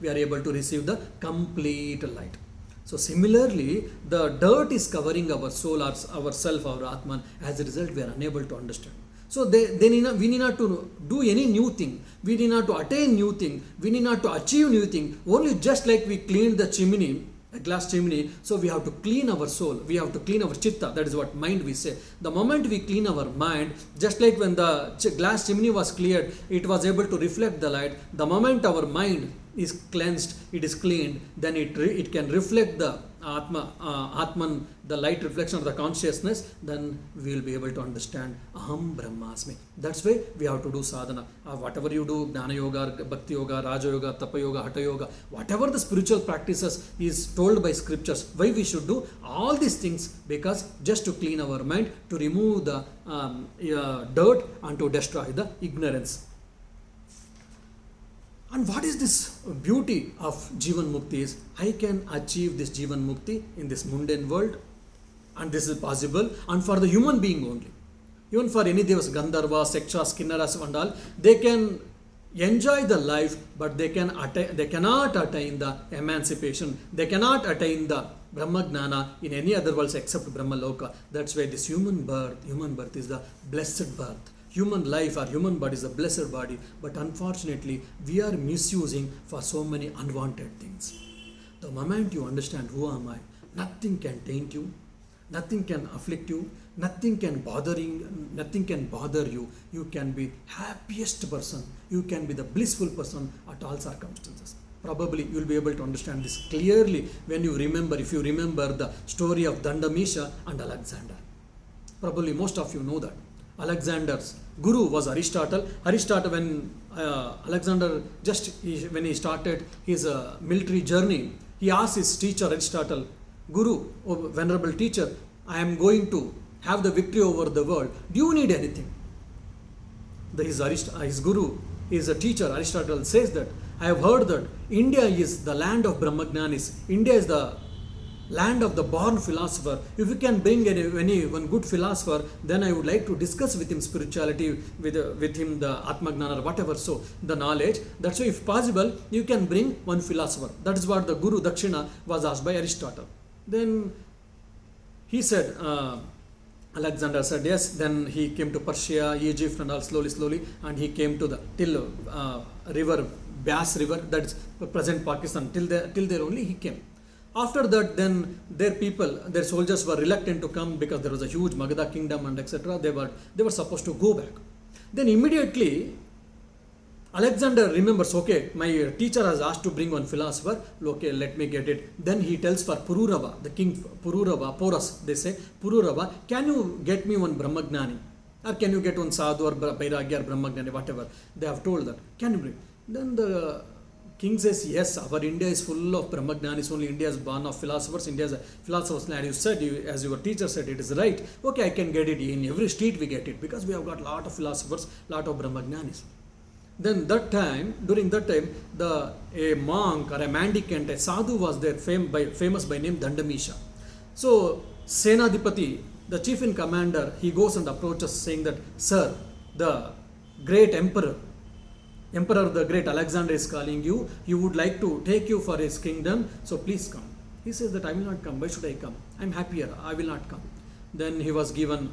we are able to receive the complete light. So similarly, the dirt is covering our soul, our self, our Atman. As a result, we are unable to understand. So we need not to do any new thing. We need not to attain new thing. We need not to achieve new thing. Only just like we cleaned the chimney, a glass chimney, so we have to clean our soul. We have to clean our chitta. That is what mind we say. The moment we clean our mind, just like when the glass chimney was cleared, it was able to reflect the light. The moment our mind is cleansed, it is cleaned, then it can reflect the Atman, the light reflection of the consciousness, then we will be able to understand Aham Brahmasmi. That's why we have to do sadhana. Whatever you do, Jnana Yoga, Bhakti Yoga, Raja Yoga, Tapa Yoga, Hatha Yoga, whatever the spiritual practices is told by scriptures, why we should do all these things? Because just to clean our mind, to remove the dirt and to destroy the ignorance. And what is this beauty of Jivan Mukti is, I can achieve this Jivan Mukti in this mundane world, and this is possible, and for the human being only. Even for any devas, Gandharvas, Yakshas, Kinnaras and all, they can enjoy the life, but they cannot attain the emancipation. They cannot attain the Brahma Gnana in any other worlds except Brahma Loka. That's why this human birth is the blessed birth. Human life or human body is a blessed body, but unfortunately we are misusing for so many unwanted things. The moment you understand who am I, nothing can taint you, nothing can afflict you, nothing can bother you. You can be happiest person, you can be the blissful person at all circumstances. Probably you will be able to understand this clearly when you remember, if you remember the story of Dandamisha and Alexander. Probably most of you know that. Alexander's guru was Aristotle. Aristotle, when Alexander when he started his military journey, he asked his teacher Aristotle, Guru, oh, venerable teacher, I am going to have the victory over the world. Do you need anything? His guru, his teacher Aristotle says that I have heard that India is the land of Brahmagnanis. India is the land of the born philosopher. If you can bring any one good philosopher, then I would like to discuss with him spirituality, with him the Atmagnana or whatever, so the knowledge. That's why if possible, you can bring one philosopher. That is what the Guru Dakshina was asked by Aristotle. Then he said, Alexander said yes. Then he came to Persia, Egypt and all slowly, and he came to the till river, Beas river, that is present Pakistan. Till there only he came. After that, then their soldiers were reluctant to come because there was a huge Magadha kingdom and etc. They were supposed to go back. Then immediately Alexander remembers, okay, my teacher has asked to bring one philosopher. Okay, let me get it. Then he tells for Pururava, the king Pururava, Porus, they say, Pururava, can you get me one Brahmagnani? Or can you get one Sadhu or Bairagya or Brahmagnani, whatever. They have told that. Can you bring? Then the king says, yes, our India is full of Brahmagnanis, only India is born of philosophers. India is a philosopher's land. You said, as your teacher said, it is right. Okay, I can get it. In every street we get it because we have got lot of philosophers, lot of Brahmagnanis. Then during that time, a monk or a mendicant, a sadhu was there, famous by name Dandamisha. So Senadipati, the chief in commander, he goes and approaches saying that, sir, the great emperor the great Alexander is calling you. He would like to take you for his kingdom. So please come. He says that I will not come. Why should I come? I am happier. I will not come. Then he was given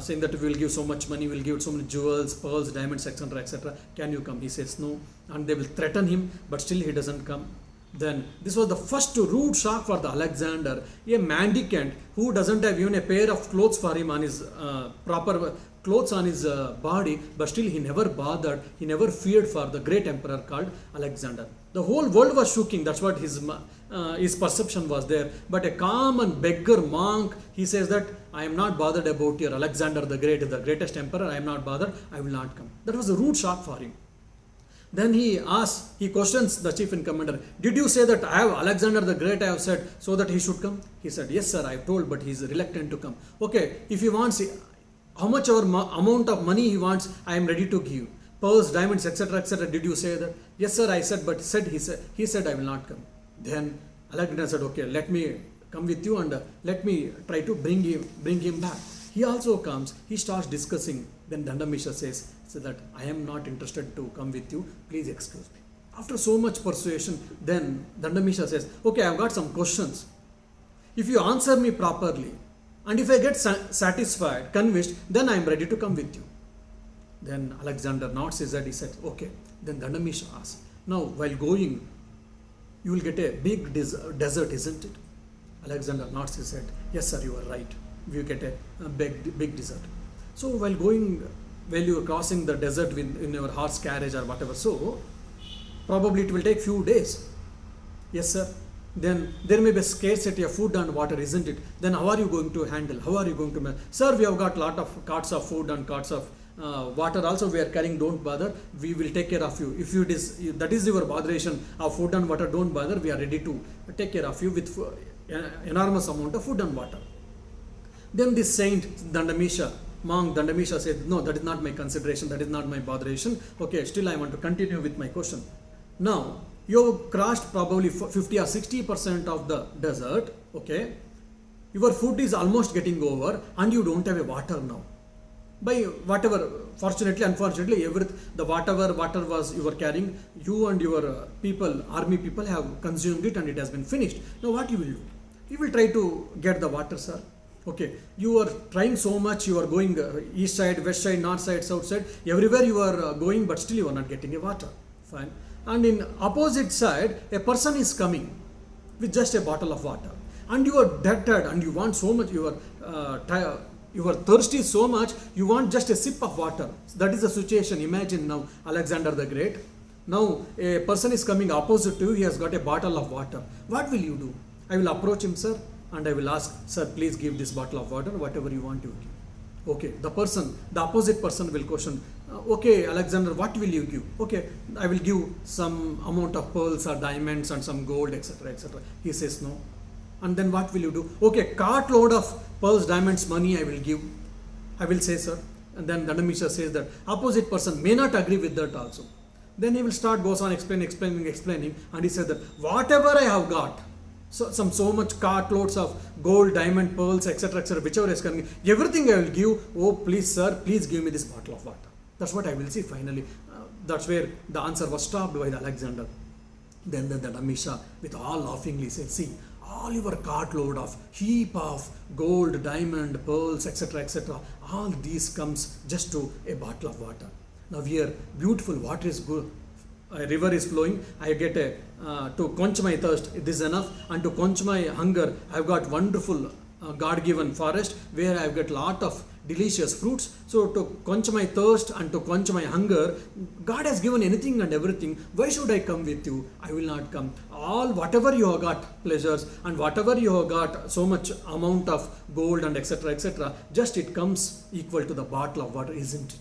saying that we will give so much money, we will give so many jewels, pearls, diamonds, etc., etc. Can you come? He says no. And they will threaten him, but still he doesn't come. Then this was the first rude shock for the Alexander. A mendicant who doesn't have even a pair of clothes for him on his proper clothes on his body, but still he never bothered, he never feared for the great emperor called Alexander. The whole world was shaking, that's what his perception was there. But a common beggar monk, he says that I am not bothered about your Alexander the Great, the greatest emperor, I am not bothered, I will not come. That was a rude shock for him. Then he questions the chief in commander, did you say that I have Alexander the Great, I have said, so that he should come? He said, yes sir, I have told, but he is reluctant to come. Okay, if he wants, how much amount of money he wants, I am ready to give. Pearls, diamonds, etc., etc. Did you say that? Yes sir, I said, but he said I will not come. Then Alexander said, okay, let me come with you and let me try to bring him back. He also comes, he starts discussing. Then Dandamisha says that I am not interested to come with you, please excuse me. After so much persuasion, then Dandamisha says, okay, I have got some questions. If you answer me properly, and if I get satisfied, convinced, then I am ready to come with you. Then Alexander nods his head, he said, okay. Then Dandamisha asks, now while going, you will get a big desert, isn't it? Alexander nods his head, yes sir, you are right. You get a big desert. So while you are crossing the desert in your horse carriage or whatever, so probably it will take few days. Yes sir. Then there may be a scarcity of food and water, isn't it? Then how are you going to handle? How are you going to manage? Sir, we have got lot of carts of food and carts of water also we are carrying, don't bother. We will take care of you. If that is your botheration of food and water, don't bother. We are ready to take care of you with enormous amount of food and water. Then this saint monk Dandamisha said, no, that is not my consideration, that is not my botheration. Okay, still I want to continue with my question. Now, you have crossed probably 50 or 60% of the desert, okay? Your food is almost getting over and you don't have a water now. By whatever, fortunately, unfortunately, the water was you were carrying, you and your army people have consumed it and it has been finished. Now what you will do? You will try to get the water, sir. Okay, you are trying so much, you are going east side, west side, north side, south side, everywhere you are going, but still you are not getting a water. Fine. And in opposite side, a person is coming with just a bottle of water. And you are dead tired and you want so much, you are thirsty so much, you want just a sip of water. That is the situation. Imagine now Alexander the Great. Now a person is coming opposite to you, he has got a bottle of water. What will you do? I will approach him, sir, and I will ask, sir, please give this bottle of water, whatever you want to give. Okay, the opposite person will question, okay, Alexander, what will you give? Okay, I will give some amount of pearls or diamonds and some gold, etc., etc. He says no. And then what will you do? Okay, cartload of pearls, diamonds, money I will give. I will say, sir. And then Dandamisha says that opposite person may not agree with that also. Then he will goes on explaining, and he says that whatever I have got, so much cartloads of gold, diamond, pearls, etc., whichever is coming, everything I will give. Oh, please, sir, please give me this bottle of water. That's what I will see finally. That's where the answer was stopped by the Alexander. Then the Dandamisha, with all laughingly, said, see, all your cartload of heap of gold, diamond, pearls, etc., all these comes just to a bottle of water. Now here, beautiful water is good. A river is flowing. I get to quench my thirst. This is enough. And to quench my hunger, I've got wonderful God-given forest where I've got lot of delicious fruits. So to quench my thirst and to quench my hunger, God has given anything and everything. Why should I come with you? I will not come. Whatever you have got pleasures and whatever you have got so much amount of gold and etc., just it comes equal to the bottle of water, isn't it?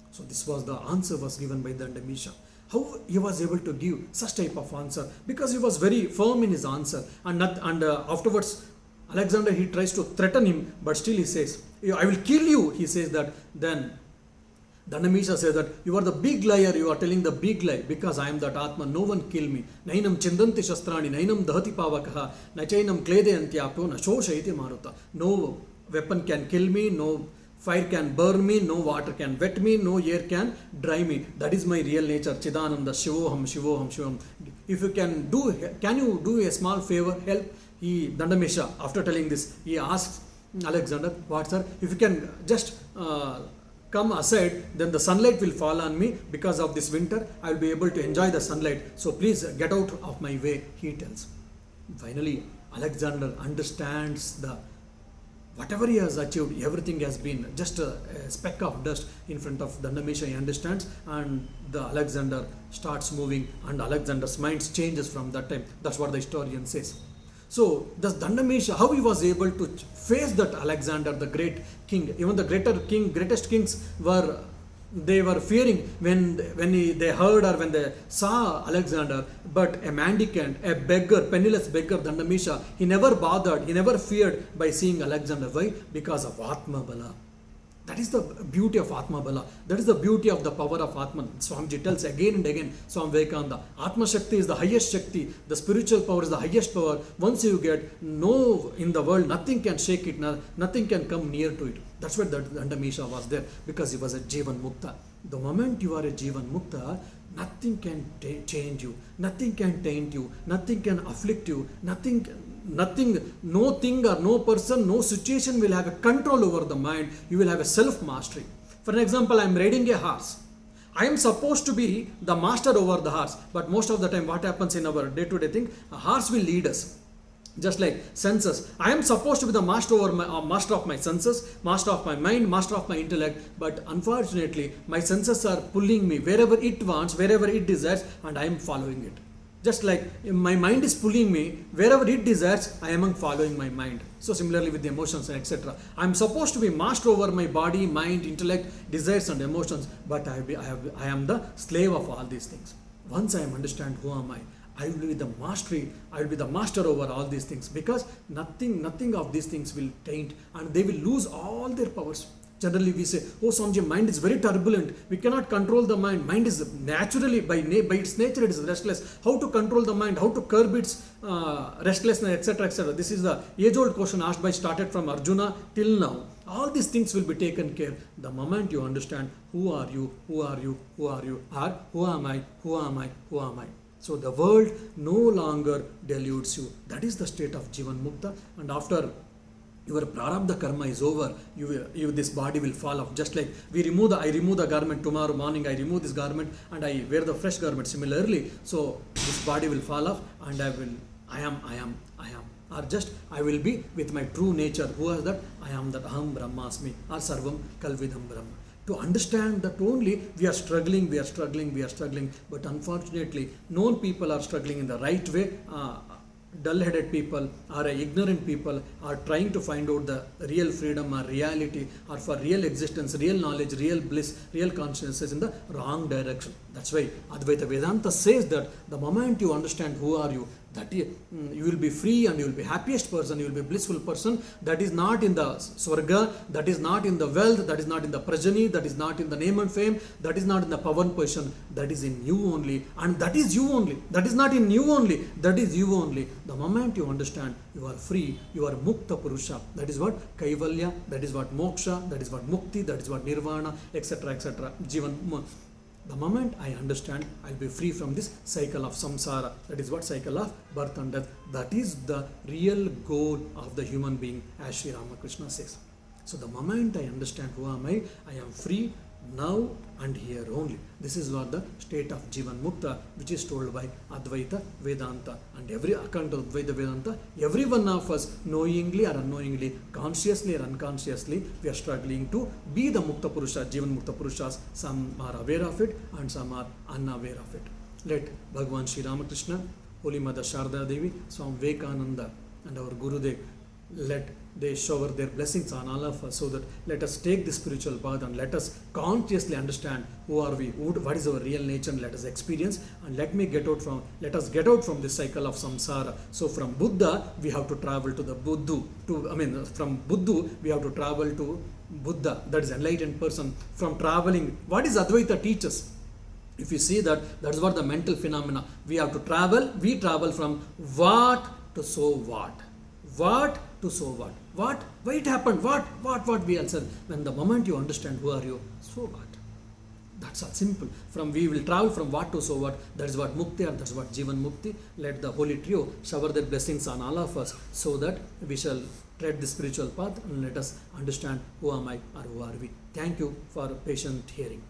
So this was the answer was given by the Dandamisha. How he was able to give such type of answer? Because he was very firm in his answer, and afterwards Alexander, he tries to threaten him, but still he says, I will kill you. He says that. Then Dandamisha says that you are the big liar, you are telling the big lie, because I am that Atma, no one kill me. Nainam chindanti shastrani, nainam dahati pavakaha, nachainam kledayantyapyo, na shoshaiti maruta. No weapon can kill me, no fire can burn me, no water can wet me, no air can dry me. That is my real nature. Chidananda, Shivoham, Shivoham, Shivoham. If you can you do a small favor, help? Dandamisha, after telling this, he asks Alexander, what sir, if you can just come aside, then the sunlight will fall on me. Because of this winter, I will be able to enjoy the sunlight. So please get out of my way, he tells. Finally, Alexander understands whatever he has achieved, everything has been just a speck of dust in front of Dandamisha. He understands, and the Alexander starts moving, and Alexander's mind changes from that time. That's what the historian says. So does Dandamisha, how he was able to face that Alexander, the great king? Even the greatest kings were fearing when they heard or when they saw Alexander. But a mendicant, a beggar, penniless beggar, Dandamisha, he never bothered, he never feared by seeing Alexander. Why? Because of Atma Bala. That is the beauty of Atma Bala. That is the beauty of the power of Atman. Swamiji tells again and again, Swami Vivekananda, Atma Shakti is the highest Shakti. The spiritual power is the highest power. Once you get, no in the world, nothing can shake it, nothing can come near to it. That's why the Dandamisha was there, because he was a Jivan Mukta. The moment you are a Jivan Mukta, nothing can change you, nothing can taint you, nothing can afflict you, nothing, no thing or no person, no situation will have a control over the mind. You will have a self-mastery. For example, I am riding a horse. I am supposed to be the master over the horse, but most of the time what happens in our day-to-day thing, a horse will lead us. Just like senses, I am supposed to be the master of my senses, master of my mind, master of my intellect, but unfortunately my senses are pulling me wherever it wants, wherever it desires, and I am following it. Just like my mind is pulling me wherever it desires, I am following my mind. So similarly with the emotions and etc. I am supposed to be master over my body, mind, intellect, desires and emotions, but I am the slave of all these things. Once I understand who am I will be the master over all these things, because nothing of these things will taint, and they will lose all their powers. Generally we say, oh Swamiji, mind is very turbulent, we cannot control the mind. Mind is naturally, by its nature, it is restless. How to control the mind, how to curb its restlessness, etc., etc. This is the age-old question started from Arjuna till now. All these things will be taken care. The moment you understand who are you, who am I. So the world no longer deludes you. That is the state of Jivan Mukta. And after your prarabdha karma is over, this body will fall off. Just like I remove the garment tomorrow morning, I remove this garment and I wear the fresh garment. Similarly, so this body will fall off, and I am. Or just I will be with my true nature. Who is that? I am that Aham Brahmasmi, or Sarvam Kalvidam Brahma. To understand that only we are struggling, but unfortunately known people are struggling in the right way. dull-headed people or ignorant people are trying to find out the real freedom or reality or for real existence, real knowledge, real bliss, real consciousness in the wrong direction. That's why Advaita Vedanta says that the moment you understand who are you, that you will be free and you will be happiest person, you will be blissful person. That is not in the Swarga, that is not in the wealth, that is not in the prajani, that is not in the name and fame, that is not in the power and position, that is in you only, and that is you only. That is not in you only, that is you only. The moment you understand you are free, you are Mukta Purusha. That is what Kaivalya, that is what Moksha, that is what Mukti, that is what Nirvana, etc. etc. Jivan. The moment I understand, I'll be free from this cycle of samsara. That is what cycle of birth and death. That is the real goal of the human being, as Sri Ramakrishna says. So the moment I understand who am I am free now and here only. This is what the state of Jivan Mukta, which is told by Advaita Vedanta. And every account of Advaita Vedanta, every one of us, knowingly or unknowingly, consciously or unconsciously, we are struggling to be the Mukta Purusha, Jivan Mukta Purushas. Some are aware of it and some are unaware of it. Let Bhagavan Sri Ramakrishna, Holy Mother Sharda Devi, Swami Vivekananda and our Gurudev, let they shower their blessings on all of us, so that let us take the spiritual path and let us consciously understand who are we, what is our real nature, and let us experience, and let us get out from this cycle of samsara. So from Buddha we have to travel to the Buddhu, from Buddhu we have to travel to Buddha, that is enlightened person. From traveling, what is Advaita teaches? If you see that's what the mental phenomena. We have to travel, we travel from what to so what. What to so what? What? Why it happened? What we answer? When the moment you understand who are you, so what? That's all simple. We will travel from what to so what. That is what Mukti, or that's what Jivan Mukti. Let the Holy Trio shower their blessings on all of us, so that we shall tread the spiritual path and let us understand who am I or who are we. Thank you for patient hearing.